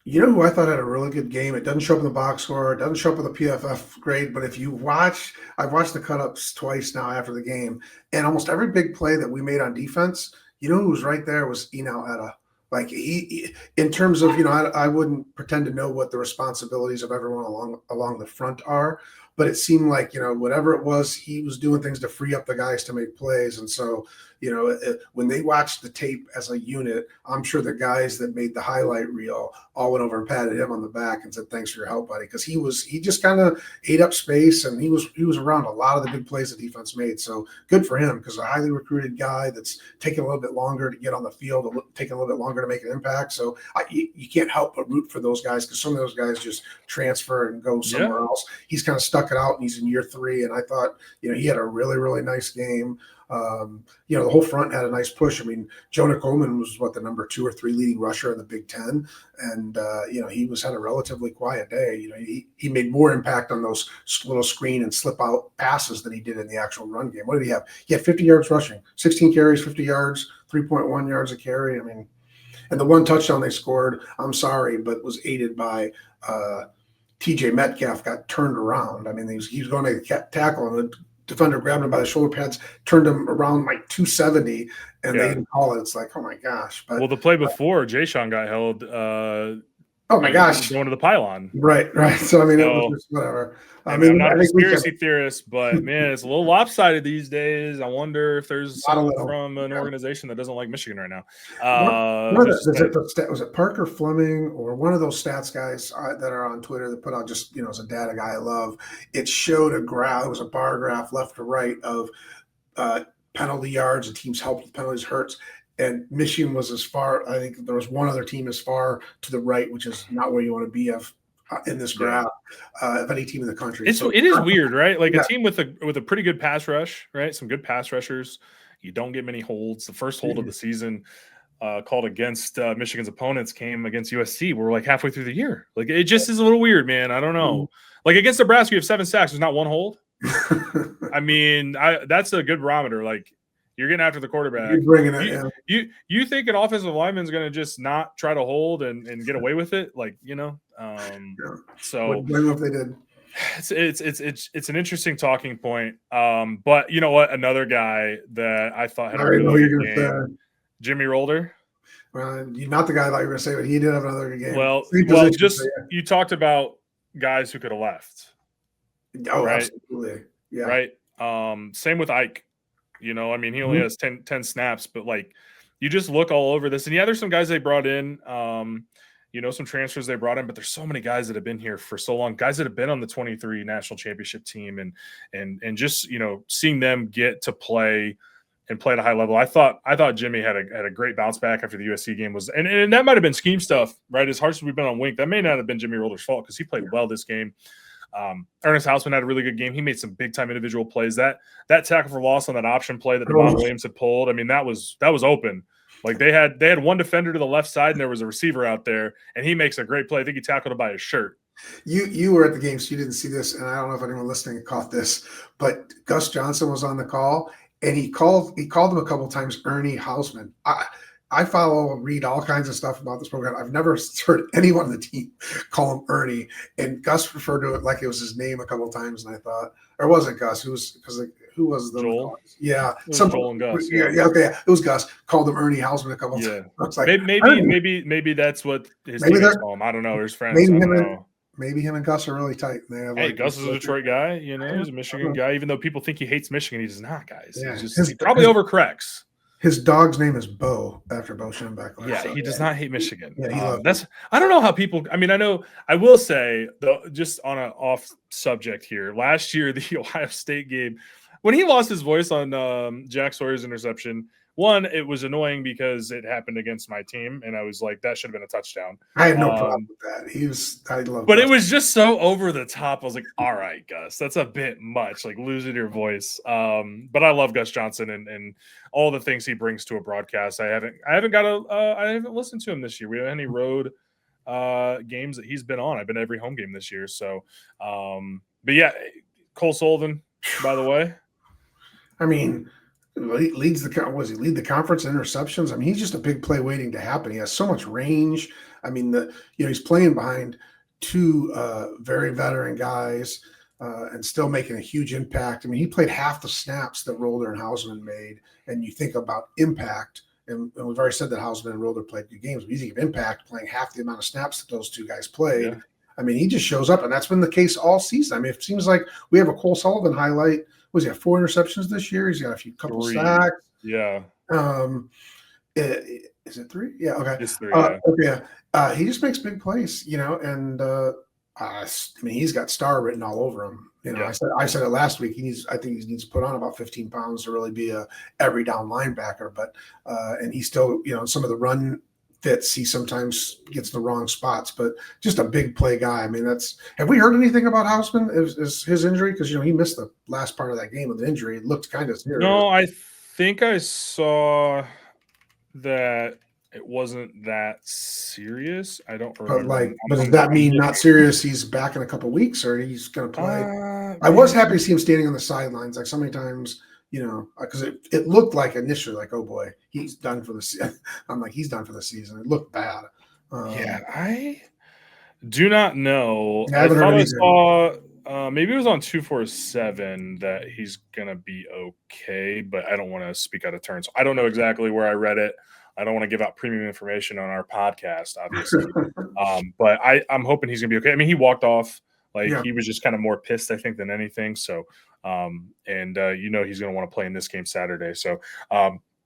[SPEAKER 2] You know who I thought had a really good game? It doesn't show up in the box score, it doesn't show up in the PFF grade, but if you watch, I've watched the cut-ups twice now after the game, and almost every big play that we made on defense, who was right there was Enow Etta. Like he, in terms of, I wouldn't pretend to know what the responsibilities of everyone along the front are, but it seemed like, whatever it was, he was doing things to free up the guys to make plays. And so, when they watched the tape as a unit, I'm sure the guys that made the highlight reel all went over and patted him on the back and said, "Thanks for your help, buddy." Because he just kind of ate up space, and he was around a lot of the big plays the defense made. So good for him, because a highly recruited guy that's taking a little bit longer to get on the field, taking a little bit longer to make an impact. So you can't help but root for those guys, because some of those guys just transfer and go somewhere else. He's kind of stuck it out, and he's in year 3. And I thought, he had a really, really nice game. The whole front had a nice push. Jonah Coleman was the number 2 or 3 leading rusher in the Big Ten. And, he had a relatively quiet day. He made more impact on those little screen and slip out passes than he did in the actual run game. What did he have? He had 50 yards rushing, 16 carries, 50 yards, 3.1 yards a carry. And the one touchdown they scored, I'm sorry, but was aided by, TJ Metcalf got turned around. He was going to tackle, and defender grabbed him by the shoulder pads, turned him around like 270, and they
[SPEAKER 1] Yeah.
[SPEAKER 2] didn't call it. It's like, oh my gosh. But
[SPEAKER 1] Well, the play before Jay Sean got held,
[SPEAKER 2] oh my gosh,
[SPEAKER 1] going to the pylon.
[SPEAKER 2] right. So I mean, it
[SPEAKER 1] So,
[SPEAKER 2] was just whatever.
[SPEAKER 1] I mean, I'm not a conspiracy theorist, but man, it's a little lopsided these days. I wonder if there's someone from an organization that doesn't like Michigan right now.
[SPEAKER 2] Was it Parker Fleming or one of those stats guys that are on Twitter that put out just, as a data guy I love? It showed a graph. It was a bar graph left to right of penalty yards and teams helped with penalties, hurts. And Michigan was as far, I think there was one other team as far to the right, which is not where you want to be in this graph of any team in the country.
[SPEAKER 1] It is weird, right? Like a team with a pretty good pass rush, right? Some good pass rushers. You don't get many holds. The first hold of the season called against Michigan's opponents came against USC. We're like halfway through the year. Like it just is a little weird, man. I don't know. Like against Nebraska, you have 7 sacks. There's not one hold. I mean, that's a good barometer. Like you're getting after the quarterback.
[SPEAKER 2] You're bringing it.
[SPEAKER 1] You think an offensive lineman is going to just not try to hold and get away with it? Like So
[SPEAKER 2] wouldn't blame if they did.
[SPEAKER 1] It's an interesting talking point. But you know what? Another guy that I thought had a really good game, Jimmy Rolder.
[SPEAKER 2] Well, you're not the guy I thought you were going to say, but he did have another good game.
[SPEAKER 1] Well, you talked about guys who could have left.
[SPEAKER 2] Oh,
[SPEAKER 1] right?
[SPEAKER 2] Absolutely. Yeah.
[SPEAKER 1] Right. Same with Ike. He only has 10 snaps, but like you just look all over this. And there's some guys they brought in, some transfers they brought in, but there's so many guys that have been here for so long, guys that have been on the 23 national championship team and just, seeing them get to play and play at a high level. I thought Jimmy had a great bounce back after the USC game and that might've been scheme stuff, right? As harsh as we've been on Wink, that may not have been Jimmy Rolder's fault because he played well this game. Ernest Hausman had a really good game. He made some big time individual plays. That tackle for loss on that option play that Devon Williams had pulled. I mean, that was open. Like they had one defender to the left side and there was a receiver out there and he makes a great play. I think he tackled him by his shirt.
[SPEAKER 2] You were at the game, so you didn't see this, and I don't know if anyone listening caught this, but Gus Johnson was on the call and he called him a couple of times Ernie Hausman. I read all kinds of stuff about this program. I've never heard anyone on the team call him Ernie, and Gus referred to it like it was his name a couple of times. And I thought, or it wasn't Gus? Who was the
[SPEAKER 1] Joel?
[SPEAKER 2] Yeah,
[SPEAKER 1] Joel and Gus.
[SPEAKER 2] Yeah, okay. It was Gus. Called him Ernie Hausman a couple of times. I was like,
[SPEAKER 1] maybe that's what his teammates call him. I don't know. There's friends.
[SPEAKER 2] Maybe him and Gus are really tight.
[SPEAKER 1] Gus is a Detroit guy. He's a Michigan guy. Even though people think he hates Michigan, he does not, guys.
[SPEAKER 2] Yeah.
[SPEAKER 1] He probably overcorrects.
[SPEAKER 2] His dog's name is Bo after Bo Schembechler.
[SPEAKER 1] Yeah, so, he does not hate Michigan.
[SPEAKER 2] Yeah,
[SPEAKER 1] I don't know how people. I will say though, just on an off subject here. Last year, the Ohio State game, when he lost his voice on Jack Sawyer's interception. One, it was annoying because it happened against my team, and I was like, that should have been a touchdown.
[SPEAKER 2] I had no problem with that. I love.
[SPEAKER 1] But it was just so over the top. I was like, all right, Gus, that's a bit much, like losing your voice. But I love Gus Johnson and all the things he brings to a broadcast. I haven't listened to him this year. We don't have any road games that he's been on. I've been to every home game this year. So, but yeah, Cole Sullivan, by the way.
[SPEAKER 2] I mean. Lead the conference in interceptions? I mean, he's just a big play waiting to happen. He has so much range. I mean, he's playing behind two very veteran guys and still making a huge impact. I mean, he played half the snaps that Rolder and Hausman made. And you think about impact, and we've already said that Hausman and Rolder played good games. But you think of impact playing half the amount of snaps that those two guys played. Yeah. I mean, he just shows up, and that's been the case all season. I mean, it seems like we have a Cole Sullivan highlight. Was he got 4 interceptions this year? He's got a couple sacks.
[SPEAKER 1] Yeah.
[SPEAKER 2] Is it 3? Yeah. Okay.
[SPEAKER 1] It's 3.
[SPEAKER 2] Okay. He just makes big plays, and I mean, he's got star written all over him. I said it last week. I think he needs to put on about 15 pounds to really be a every down linebacker. But and he still, some of the run fits, he sometimes gets the wrong spots, but just a big play guy. I mean, have we heard anything about Hausman? Is his injury? Because, he missed the last part of that game with the injury. It looked kind of serious.
[SPEAKER 1] No, I think I saw that it wasn't that serious. I don't remember.
[SPEAKER 2] But does that mean not serious? He's back in a couple of weeks or he's going to play? I was happy to see him standing on the sidelines. Like so many times, because it looked like initially like, oh boy, he's done for the season. I'm like, he's done for the season. It looked bad.
[SPEAKER 1] I do not know.
[SPEAKER 2] I haven't heard anything.
[SPEAKER 1] Maybe it was on 247 that he's gonna be okay, but I don't want to speak out of turn. So I don't know exactly where I read it. I don't want to give out premium information on our podcast, obviously. But I'm hoping he's gonna be okay. I mean, he walked off like
[SPEAKER 2] Yeah.
[SPEAKER 1] he was just kind of more pissed, I think, than anything. So, he's gonna want to play in this game Saturday. So,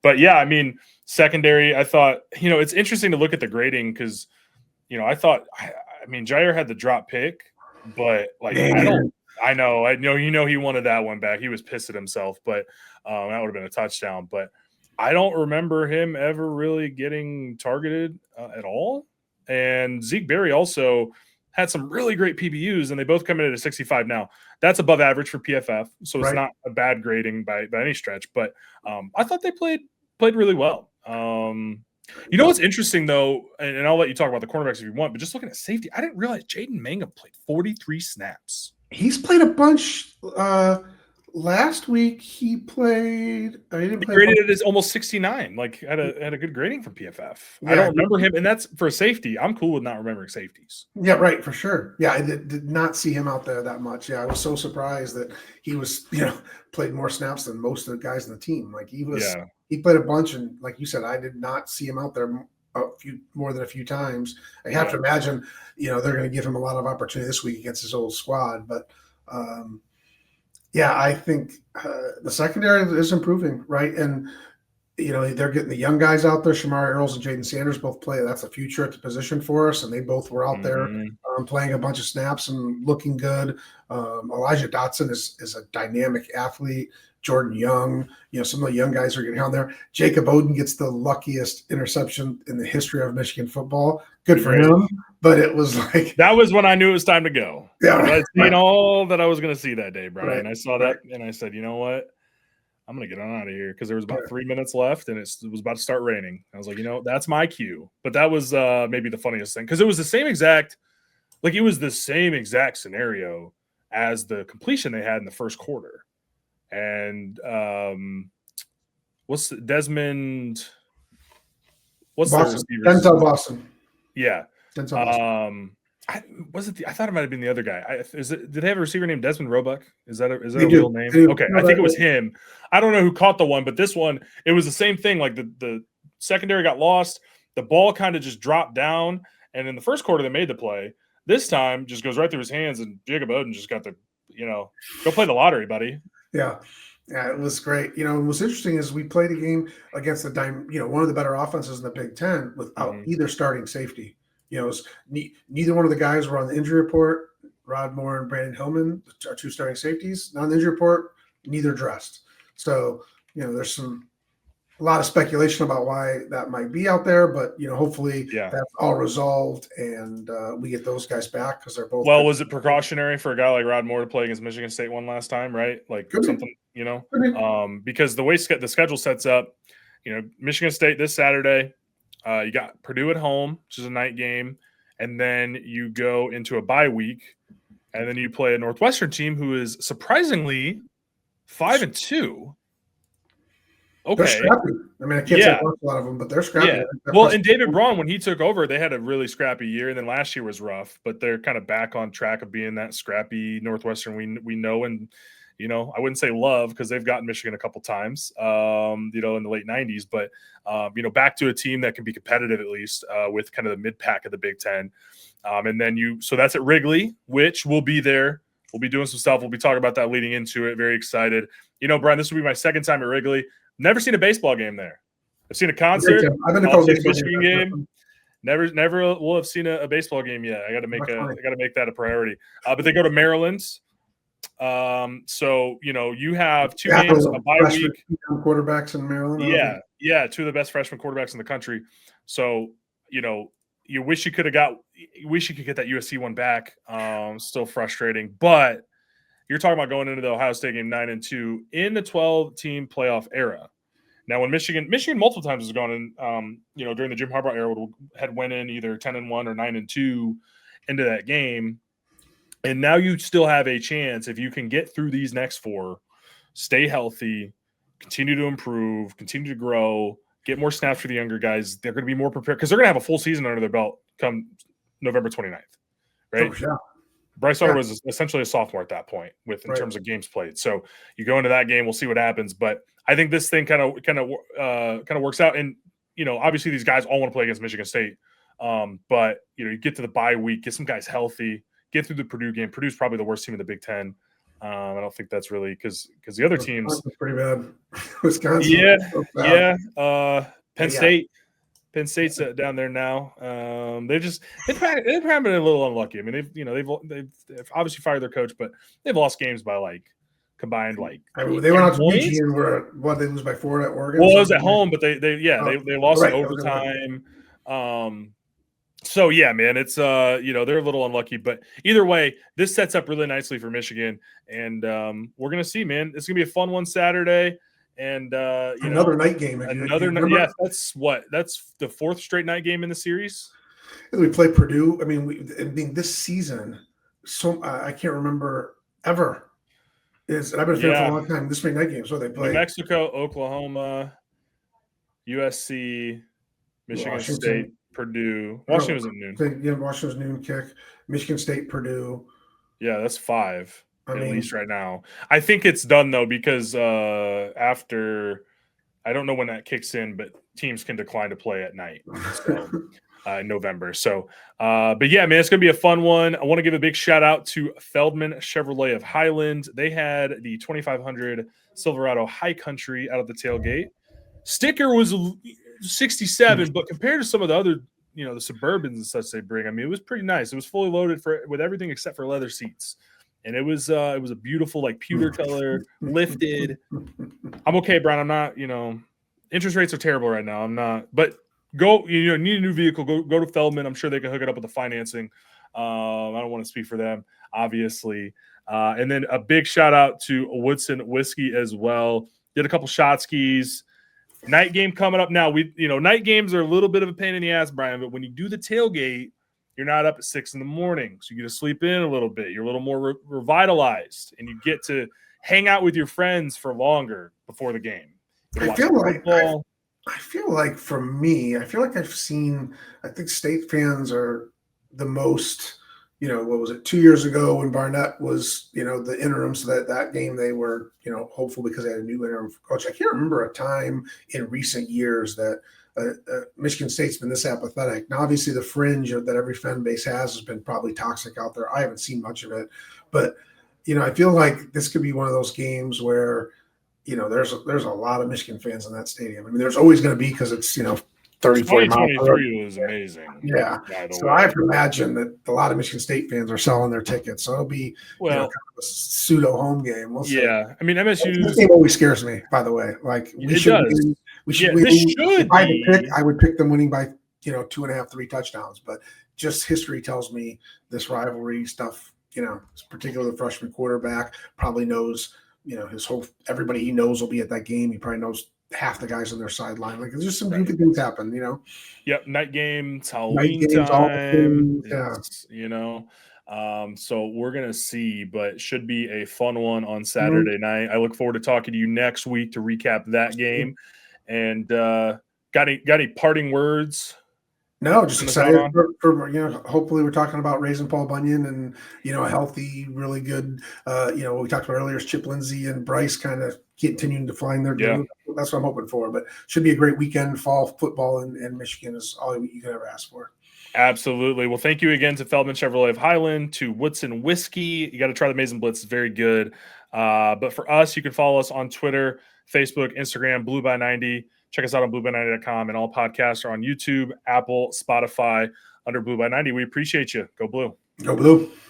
[SPEAKER 1] but yeah, I mean, secondary. I thought it's interesting to look at the grading because I mean, Jair had the drop pick, but like
[SPEAKER 2] Man.
[SPEAKER 1] I know he wanted that one back. He was pissed at himself, but that would have been a touchdown. But I don't remember him ever really getting targeted at all. And Zeke Berry also had some really great PBUs, and they both come in at a 65 now. That's above average for PFF, so it's
[SPEAKER 2] Right.
[SPEAKER 1] not a bad grading by any stretch. But I thought they played really well. You know what's interesting though, and I'll let you talk about the cornerbacks if you want, but just looking at safety, I didn't realize Jaden Mangum played 43 snaps.
[SPEAKER 2] He's played a bunch. Last week he played. He didn't
[SPEAKER 1] He
[SPEAKER 2] play.
[SPEAKER 1] graded it as almost 69. Like had a good grading from PFF.
[SPEAKER 2] Yeah,
[SPEAKER 1] I don't remember him, and that's for safety. I'm cool with not remembering safeties.
[SPEAKER 2] Yeah, right, for sure. Yeah, I did not see him out there that much. Yeah, I was so surprised that he was, played more snaps than most of the guys in the team. Like he played a bunch, and like you said, I did not see him out there more than a few times. I have to imagine, they're going to give him a lot of opportunity this week against his old squad. But I think the secondary is improving, right? And they're getting the young guys out there. Shamari Earls and Jaden Sanders both play. That's the future at the position for us, and they both were out there playing a bunch of snaps and looking good. Elijah Dotson is a dynamic athlete. Jordan Young, some of the young guys are getting on there. Jacob Oden gets the luckiest interception in the history of Michigan football. Good for him. But it was like
[SPEAKER 1] that was when I knew it was time to go.
[SPEAKER 2] Yeah,
[SPEAKER 1] I'd seen all that I was going to see that day, Brian.
[SPEAKER 2] Right.
[SPEAKER 1] I saw that, and I said, you know what? I'm going to get on out of here because there was about 3 minutes left, and it was about to start raining. I was like, that's my cue. But that was maybe the funniest thing because it was the same exact scenario as the completion they had in the first quarter. And what's Desmond? What's
[SPEAKER 2] Boston.
[SPEAKER 1] the receiver?
[SPEAKER 2] Denzel Boston.
[SPEAKER 1] Yeah.
[SPEAKER 2] Denzel Boston.
[SPEAKER 1] I thought it might have been the other guy. Did they have a receiver named Desmond Roebuck? Is that a
[SPEAKER 2] They
[SPEAKER 1] real
[SPEAKER 2] do.
[SPEAKER 1] name?
[SPEAKER 2] They do.
[SPEAKER 1] Okay,
[SPEAKER 2] No,
[SPEAKER 1] I think it was
[SPEAKER 2] that-
[SPEAKER 1] him. I don't know who caught the one, but this one, it was the same thing. Like the secondary got lost. The ball kind of just dropped down, and in the first quarter they made the play. This time, just goes right through his hands, and Jacob Oden just got the, go play the lottery, buddy.
[SPEAKER 2] Yeah. Yeah, it was great. And what's interesting is we played a game against one of the better offenses in the Big Ten without either starting safety. Neither one of the guys were on the injury report. Rod Moore and Brandon Hillman, our two starting safeties, not on the injury report, neither dressed. So, there's a lot of speculation about why that might be out there, but hopefully that's all resolved and we get those guys back because they're both.
[SPEAKER 1] Well, was it precautionary for a guy like Rod Moore to play against Michigan State one last time, right? Like something, because the way the schedule sets up, Michigan State this Saturday, you got Purdue at home, which is a night game, and then you go into a bye week, and then you play a Northwestern team who is surprisingly 5-2. Okay.
[SPEAKER 2] They're scrappy. I mean, I can't say a lot of them, but they're scrappy.
[SPEAKER 1] Yeah. Well, and David Braun, when he took over, they had a really scrappy year, and then last year was rough, but they're kind of back on track of being that scrappy Northwestern we know and I wouldn't say love because they've gotten Michigan a couple times, in the late 90s, but back to a team that can be competitive at least with kind of the mid pack of the Big Ten, and then so that's at Wrigley, which we'll be there. We'll be doing some stuff. We'll be talking about that leading into it. Very excited. Brian, this will be my second time at Wrigley. Never seen a baseball game there. I've seen a concert.
[SPEAKER 2] I've been to a
[SPEAKER 1] Michigan game. Never will have seen a baseball game yet. I got to make that a priority. But they go to Maryland. So you have two games, a bye week.
[SPEAKER 2] Quarterbacks in Maryland.
[SPEAKER 1] Yeah, two of the best freshman quarterbacks in the country. So you wish you could get that USC one back. Still frustrating, but you're talking about going into the Ohio State game 9-2 in the 12-team playoff era. Now, when Michigan multiple times has gone in, during the Jim Harbaugh era, had went in either 10-1 or 9-2 into that game, and now you still have a chance if you can get through these next four, stay healthy, continue to improve, continue to grow, get more snaps for the younger guys. They're going to be more prepared because they're going to have a full season under their belt come November 29th, right?
[SPEAKER 2] Oh, yeah.
[SPEAKER 1] Bryce Hunter was essentially a sophomore at that point in terms of games played. So you go into that game, we'll see what happens. But I think this thing kind of works out. And, obviously these guys all want to play against Michigan State. But, you get to the bye week, get some guys healthy, get through the Purdue game. Purdue's probably the worst team in the Big Ten. I don't think that's really because the other teams
[SPEAKER 2] – pretty bad. Wisconsin.
[SPEAKER 1] Penn State. Penn State's down there now. They've probably been a little unlucky. I mean, they've obviously fired their coach, but they've lost games by combined
[SPEAKER 2] they went out to Eugene where they lose by 4 at Oregon.
[SPEAKER 1] Well, it was at home, but they lost in overtime. So yeah, man, it's they're a little unlucky, but either way, this sets up really nicely for Michigan, and we're gonna see, man. It's gonna be a fun one Saturday. And
[SPEAKER 2] another night game.
[SPEAKER 1] That's the 4th straight night game in the series.
[SPEAKER 2] We play Purdue. I mean, this season, I can't remember ever. And I've been a fan for a long time. This many night games. So they play
[SPEAKER 1] New Mexico, Oklahoma, USC, Michigan State, Purdue. Washington was at noon.
[SPEAKER 2] Yeah, Washington's noon kick. Michigan State, Purdue.
[SPEAKER 1] Yeah, that's 5. At least right now. I think it's done though, because after I don't know when that kicks in, but teams can decline to play at night. So in November. So but yeah, man, it's gonna be a fun one. I want to give a big shout out to Feldman Chevrolet of Highland. They had the 2500 Silverado High Country out of the tailgate. Sticker was 67, but compared to some of the other, the Suburbans and such they bring, I mean, it was pretty nice. It was fully loaded with everything except for leather seats. And it was a beautiful pewter color, lifted. I'm okay, Brian. I'm not, interest rates are terrible right now. I'm not, but go, need a new vehicle, go to Feldman. I'm sure they can hook it up with the financing. I don't want to speak for them, obviously. And then a big shout out to Woodson Whiskey as well. Did a couple shot skis. Night game coming up now. Night games are a little bit of a pain in the ass, Brian, but when you do the tailgate, you're not up at 6 a.m, so you get to sleep in a little bit. You're a little more revitalized, and you get to hang out with your friends for longer before the game.
[SPEAKER 2] I feel like for me, I think State fans are the most, what was it, 2 years ago when Barnett was, the interim, so that game they were, hopeful because they had a new interim coach. I can't remember a time in recent years that Michigan State's been this apathetic. Now, obviously, the fringe that every fan base has been probably toxic out there. I haven't seen much of it, but I feel like this could be one of those games where there's a lot of Michigan fans in that stadium. I mean, there's always going to be because it's 34 miles.
[SPEAKER 1] 2023 was amazing.
[SPEAKER 2] Yeah, so I have to imagine that a lot of Michigan State fans are selling their tickets. So it'll be kind of a pseudo home game. We'll see.
[SPEAKER 1] Yeah, I mean, MSU.
[SPEAKER 2] This game always scares me. By the way,
[SPEAKER 1] it does.
[SPEAKER 2] We should. If I had to pick, I would pick them winning by 2.5, 3 touchdowns. But just history tells me this rivalry stuff. Particularly the freshman quarterback probably knows. Everybody he knows will be at that game. He probably knows half the guys on their sideline. There's just some goofy things happen.
[SPEAKER 1] Yep, night games, Halloween time. So we're gonna see, but should be a fun one on Saturday night. I look forward to talking to you next week to recap that game. And got any parting words?
[SPEAKER 2] No, just excited for hopefully we're talking about raising Paul Bunyan and, a healthy, really good, what we talked about earlier is Chip Lindsey and Bryce kind of continuing to find their groove. Yeah. That's what I'm hoping for, but should be a great weekend. Fall football in Michigan is all you can ever ask for.
[SPEAKER 1] Absolutely. Well, thank you again to Feldman Chevrolet of Highland, to Woodson Whiskey. You got to try the Amazing Blitz. It's very good. But for us, you can follow us on Twitter, Facebook, Instagram, Blue by 90. Check us out on blueby90.com, and all podcasts are on YouTube, Apple, Spotify under Blue by 90. We appreciate you. Go Blue.
[SPEAKER 2] Go Blue.